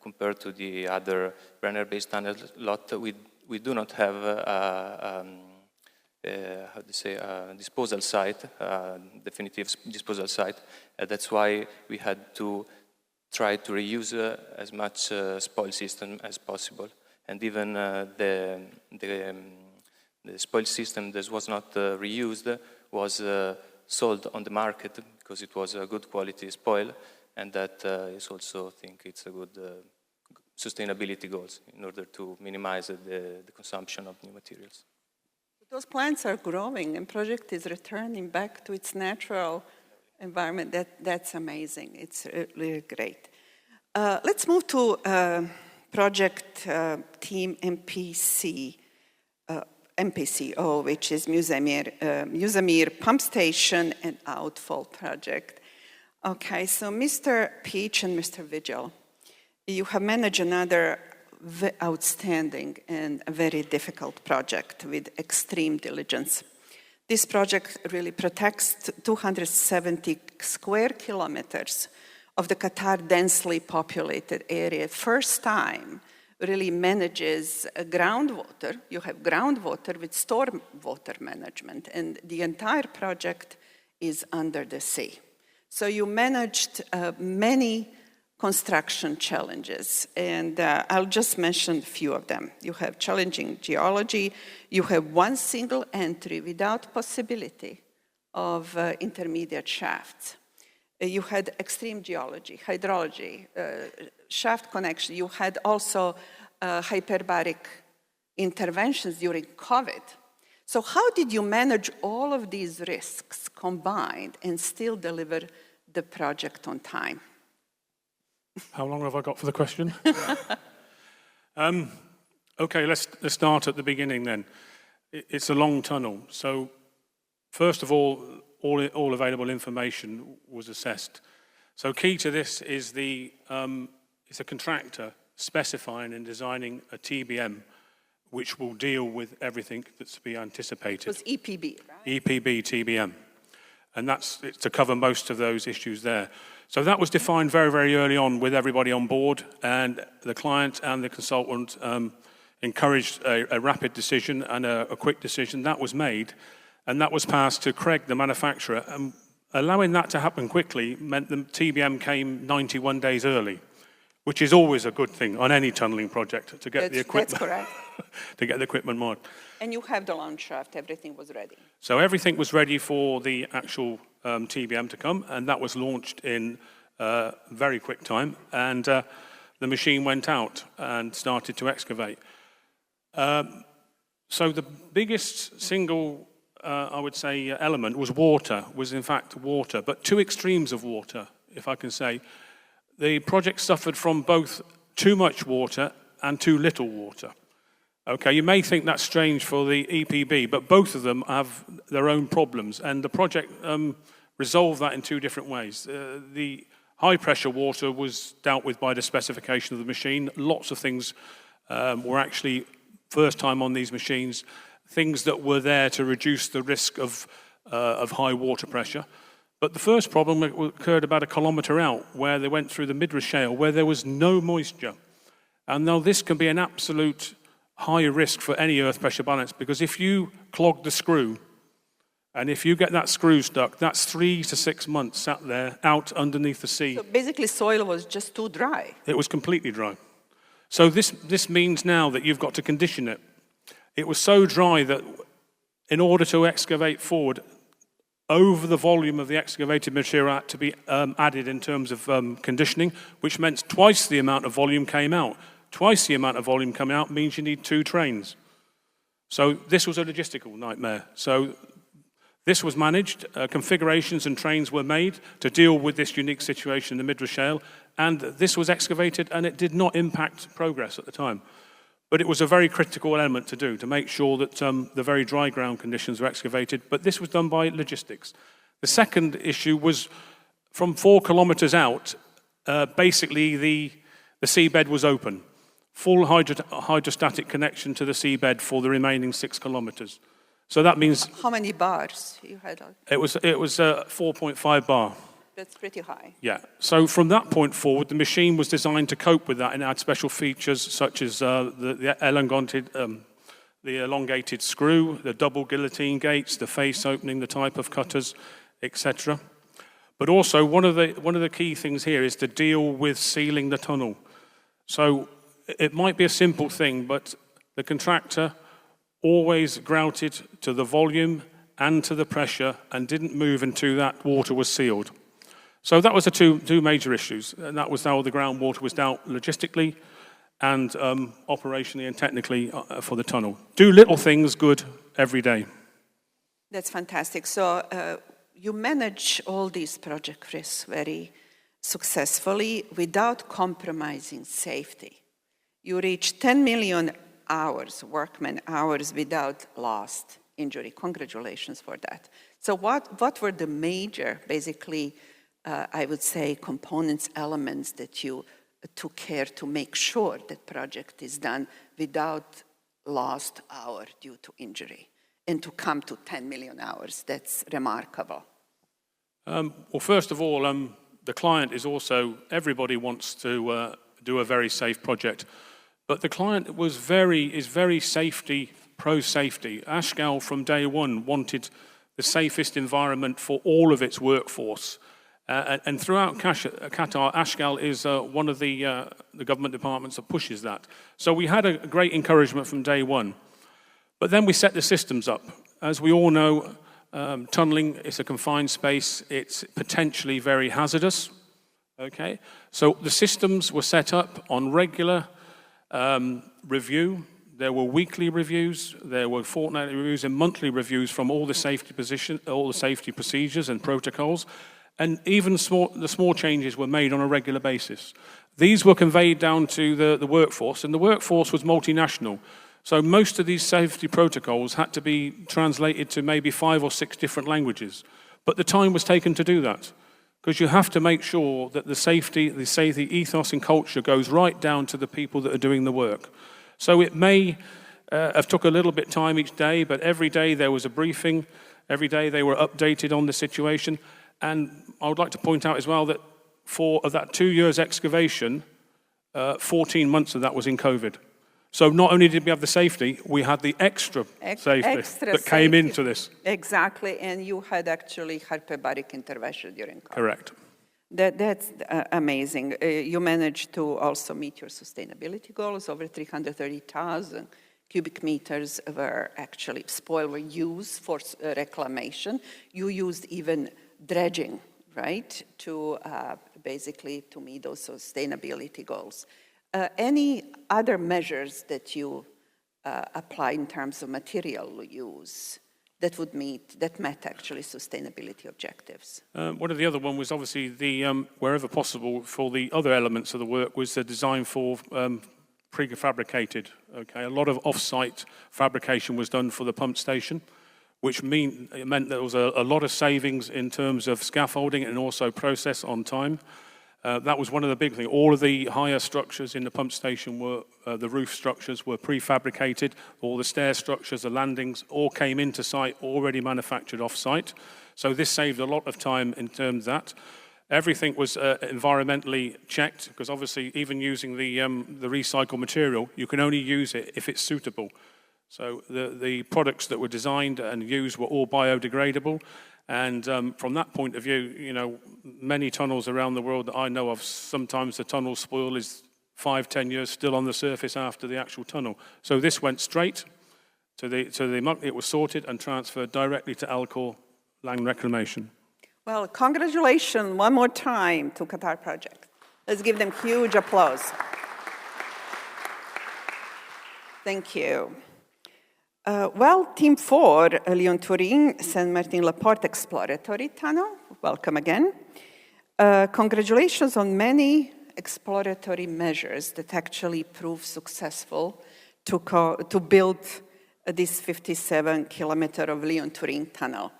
compared to the other Brenner Base Tunnel lot, we do not have a disposal site, definitive disposal site. That's why we had to tried to reuse as much spoil system as possible. And even the spoil system that was not reused was sold on the market because it was a good quality spoil, and that is also, I think, it's a good sustainability goals in order to minimize the consumption of new materials. Those plants are growing and project is returning back to its natural environment. That's amazing. It's really great. Let's move to project team MPCO, which is Musamir Pump Station and Outfall Project. Okay, so Mr. Peach and Mr. Vigil, you have managed another outstanding and very difficult project with extreme diligence. This project really protects 270 square kilometers of the Qatar densely populated area. First time really manages groundwater. You have groundwater with storm water management, and the entire project is under the sea. So you managed many construction challenges, and I'll just mention a few of them. You have challenging geology, you have one single entry without possibility of intermediate shafts. You had extreme geology, hydrology, shaft connection. You had also hyperbaric interventions during COVID. So how did you manage all of these risks combined and still deliver the project on time? How long have I got for the question? Okay, let's start at the beginning then. It's a long tunnel. So first of all available information was assessed. So key to this is it's a contractor specifying and designing a TBM which will deal with everything that's to be anticipated. It was EPB, right? EPB, TBM. And it's to cover most of those issues there. So that was defined very, very early on with everybody on board, and the client and the consultant encouraged a rapid decision and a quick decision. That was made, and that was passed to Craig, the manufacturer. And allowing that to happen quickly meant the TBM came 91 days early, which is always a good thing on any tunneling project to get the equipment. That's correct. To get the equipment on. And you have the launch shaft, everything was ready. So everything was ready for the actual TBM to come, and that was launched in very quick time, and the machine went out and started to excavate. So the biggest single, I would say, element was in fact water, but two extremes of water, if I can say. The project suffered from both too much water and too little water. Okay, you may think that's strange for the EPB, but both of them have their own problems, and the project resolved that in two different ways. The high-pressure water was dealt with by the specification of the machine. Lots of things were actually, first time on these machines, things that were there to reduce the risk of high water pressure. But the first problem occurred about 1 kilometre out, where they went through the Midra Shale, where there was no moisture. And now this can be an absolute high risk for any earth pressure balance, because if you clog the screw, and if you get that screw stuck, that's 3 to 6 months sat there out underneath the sea. So basically soil was just too dry. It was completely dry. So this means now that you've got to condition it. It was so dry that in order to excavate forward, over the volume of the excavated material had to be added in terms of conditioning, which meant twice the amount of volume came out. Twice the amount of volume coming out means you need 2 trains. So this was a logistical nightmare. So this was managed, configurations and trains were made to deal with this unique situation in the Midra Shale, and this was excavated, and it did not impact progress at the time. But it was a very critical element to do, to make sure that the very dry ground conditions were excavated, but this was done by logistics. The second issue was from 4 kilometres out, basically the seabed was open. Full hydrostatic connection to the seabed for the remaining 6 kilometres. So that means... How many bars you had? It was 4.5 bar. That's pretty high. Yeah. So from that point forward, the machine was designed to cope with that and add special features such as the elongated screw, the double guillotine gates, the face opening, the type of cutters, etc. But also, one of the key things here is to deal with sealing the tunnel. So it might be a simple thing, but the contractor always grouted to the volume and to the pressure and didn't move until that water was sealed. So that was the two major issues, and that was how the groundwater was dealt logistically and operationally and technically for the tunnel. Do little things good every day. That's fantastic. So you manage all these project risks very successfully without compromising safety. You reach 10 million hours, workman hours, without lost injury. Congratulations for that. So what were the major, basically, I would say, components, elements that you took care to make sure that project is done without lost hour due to injury, and to come to 10 million hours? That's remarkable. Well, first of all, the client is also, everybody wants to do a very safe project, but the client is very safety, pro-safety. Ashgal from day one wanted the safest environment for all of its workforce. And throughout Qatar, Ashgal is one of the government departments that pushes that. So we had a great encouragement from day one. But then we set the systems up. As we all know, tunneling is a confined space. It's potentially very hazardous. Okay, so the systems were set up on regular review. There were weekly reviews, there were fortnightly reviews, and monthly reviews from all the safety procedures and protocols. And even the small changes were made on a regular basis. These were conveyed down to the workforce, and the workforce was multinational. So most of these safety protocols had to be translated to maybe 5 or 6 different languages. But the time was taken to do that, because you have to make sure that the safety ethos and culture goes right down to the people that are doing the work. So it may have took a little bit time each day, but every day there was a briefing. Every day they were updated on the situation. And I would like to point out as well that for that 2 years excavation, 14 months of that was in COVID. So not only did we have the safety, we had the extra safety that came into this. Exactly, and you had actually hyperbaric intervention during COVID. Correct. That's amazing. You managed to also meet your sustainability goals. Over 330,000 cubic meters were actually spoil were used for reclamation. You used even dredging, right, to basically to meet those sustainability goals. Any other measures that you apply in terms of material use that met actually sustainability objectives? One of the other one was obviously the, wherever possible, for the other elements of the work was the design for prefabricated. Okay, a lot of off-site fabrication was done for the pump station, which meant there was a lot of savings in terms of scaffolding and also process on time. That was one of the big things. All of the higher structures in the pump station were, the roof structures were prefabricated. All the stair structures, the landings, all came into site already manufactured off-site. So this saved a lot of time in terms of that. Everything was environmentally checked, because obviously even using the recycled material, you can only use it if it's suitable. So the products that were designed and used were all biodegradable. And from that point of view, you know, many tunnels around the world that I know of, sometimes the tunnel spoil is 5-10 years still on the surface after the actual tunnel. So this went straight to the muck. It was sorted and transferred directly to Alcor Land Reclamation. Well, congratulations one more time to Qatar Project. Let's give them huge applause. Thank you. Well, Team 4, Lyon-Turin, Saint-Martin-la-Porte Exploratory Tunnel, welcome again. Congratulations on many exploratory measures that actually proved successful to build this 57-kilometer of Lyon-Turin tunnel.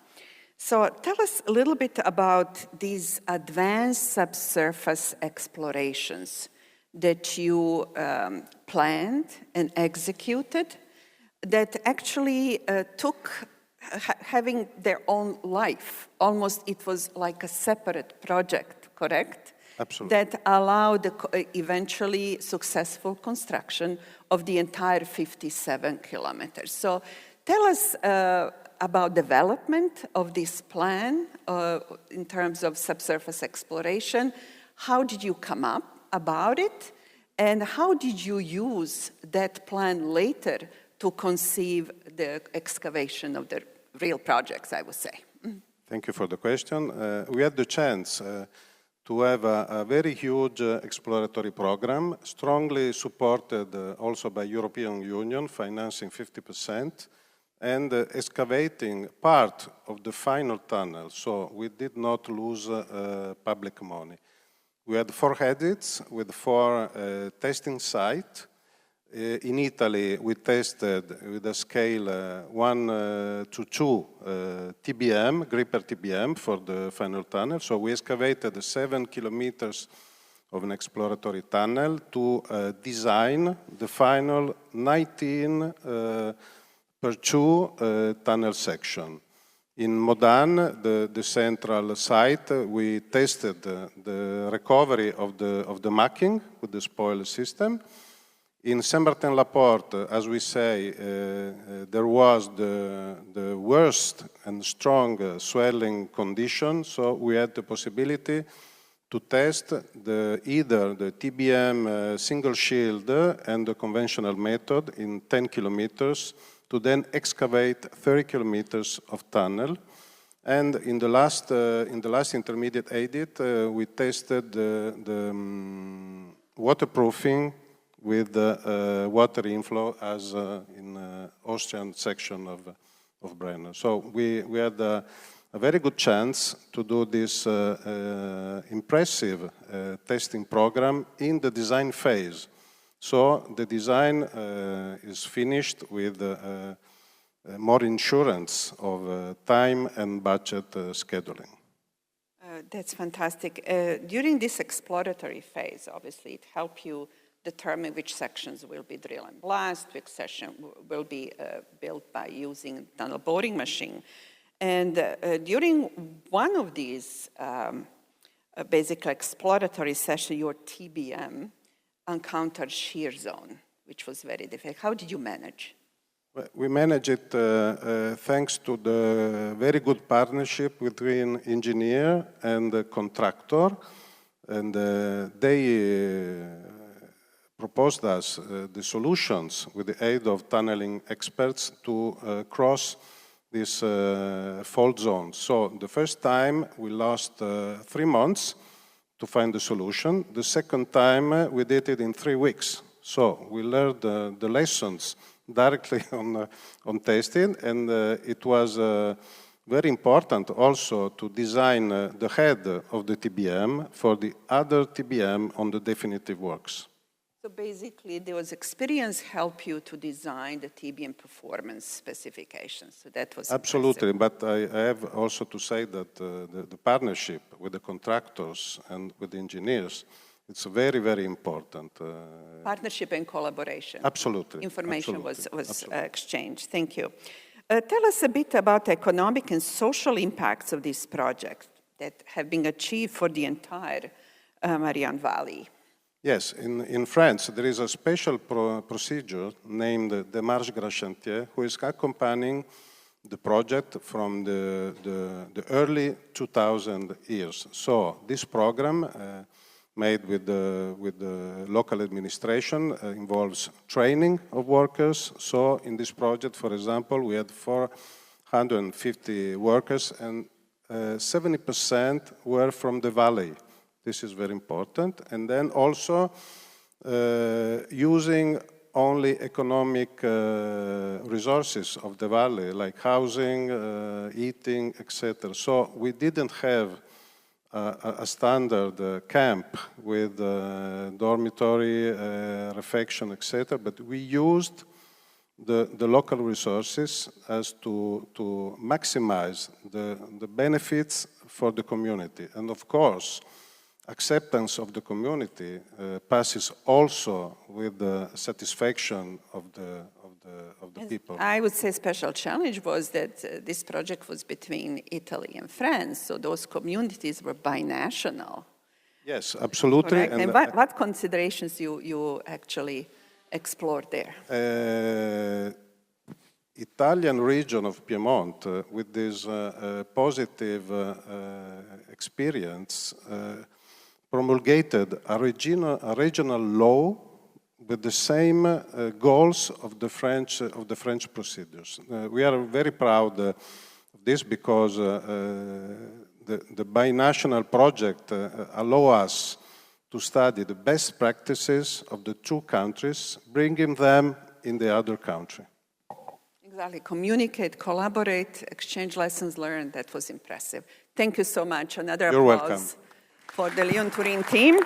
So tell us a little bit about these advanced subsurface explorations that you planned and executed, that actually took having their own life. Almost it was like a separate project, correct? Absolutely. That allowed the eventually successful construction of the entire 57 kilometers. So Tell us about development of this plan in terms of subsurface exploration. How did you come up about it? And how did you use that plan later to conceive the excavation of the real projects, I would say? Thank you for the question. We had the chance to have a very huge exploratory program, strongly supported also by European Union, financing 50%, and excavating part of the final tunnel, so we did not lose public money. We had 4 edits with 4 testing sites. In Italy, we tested with a scale 1 to 2 TBM, gripper TBM for the final tunnel. So we excavated 7 kilometers of an exploratory tunnel to design the final 19 per 2 tunnel section. In Modan, the central site, we tested the recovery of the mucking with the spoil system. In Saint-Martin-la-Porte, as we say, there was the worst and strong swelling condition, so we had the possibility to test either the TBM single shield and the conventional method in 10 kilometers to then excavate 30 kilometers of tunnel. And in the last intermediate edit, we tested the waterproofing with water inflow as in Austrian section of Brenner. So we had a very good chance to do this impressive testing program in the design phase. So the design is finished with more insurance of time and budget scheduling. That's fantastic. During this exploratory phase, obviously, it helped you determine which sections will be drill and blast, which section will be built by using tunnel boring machine. And during one of these basically exploratory sessions, your TBM encountered shear zone, which was very difficult. How did you manage? We managed it thanks to the very good partnership between engineer and the contractor. And they proposed us the solutions with the aid of tunneling experts to cross this fault zone. So the first time we lost 3 months to find the solution. The second time we did it in 3 weeks. So we learned the lessons directly on testing, and it was very important also to design the head of the TBM for the other TBM on the definitive works. So basically, those experience help you to design the TBM performance specifications. So that was absolutely. impressive. But I have also to say that the partnership with the contractors and with the engineers, it's very, very important. Partnership and collaboration. Absolutely. Information was exchanged. Thank you. Tell us a bit about the economic and social impacts of this project that have been achieved for the entire Marianne Valley. Yes, in France, there is a special procedure named Démarche Grand Chantier, who is accompanying the project from the early 2000 years. So this program, made with the local administration, involves training of workers. So in this project, for example, we had 450 workers, and 70% were from the valley. This is very important. And then also using only economic resources of the valley, like housing, eating, etc. So we didn't have a standard camp with dormitory, refection, etc. But we used the local resources as to maximize the benefits for the community. And of course, acceptance of the community passes also with the satisfaction of the people. I would say special challenge was that this project was between Italy and France, so those communities were binational. Yes, absolutely. And what considerations you actually explored there? Italian region of Piedmont, with this positive experience, promulgated a regional law with the same goals of the French procedures. We are very proud of this because the binational project allows us to study the best practices of the two countries, bringing them in the other country. Exactly. Communicate, collaborate, exchange lessons learned. That was impressive. Thank you so much. Another You're applause welcome. For the Lyon-Turin team.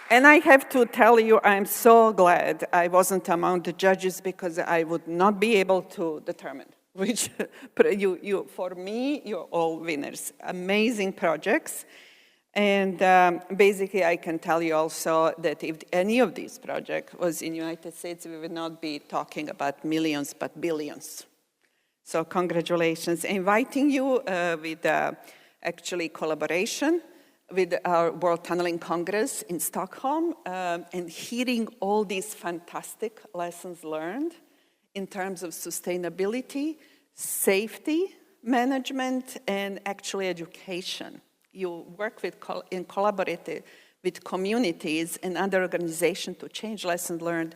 And I have to tell you, I'm so glad I wasn't among the judges because I would not be able to determine which, for me, you're all winners. Amazing projects. And basically, I can tell you also that if any of these projects was in the United States, we would not be talking about millions, but billions. So congratulations. Inviting you with actually collaboration with our World Tunneling Congress in Stockholm and hearing all these fantastic lessons learned in terms of sustainability, safety management, and actually education. You work in collaborative with communities and other organizations to change lessons learned,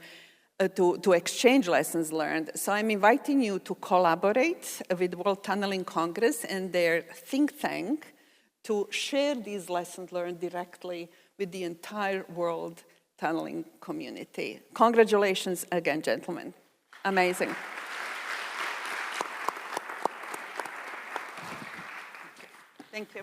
to exchange lessons learned. So I'm inviting you to collaborate with World Tunneling Congress and their think tank to share these lessons learned directly with the entire world tunneling community. Congratulations again, gentlemen. Amazing. Thank you.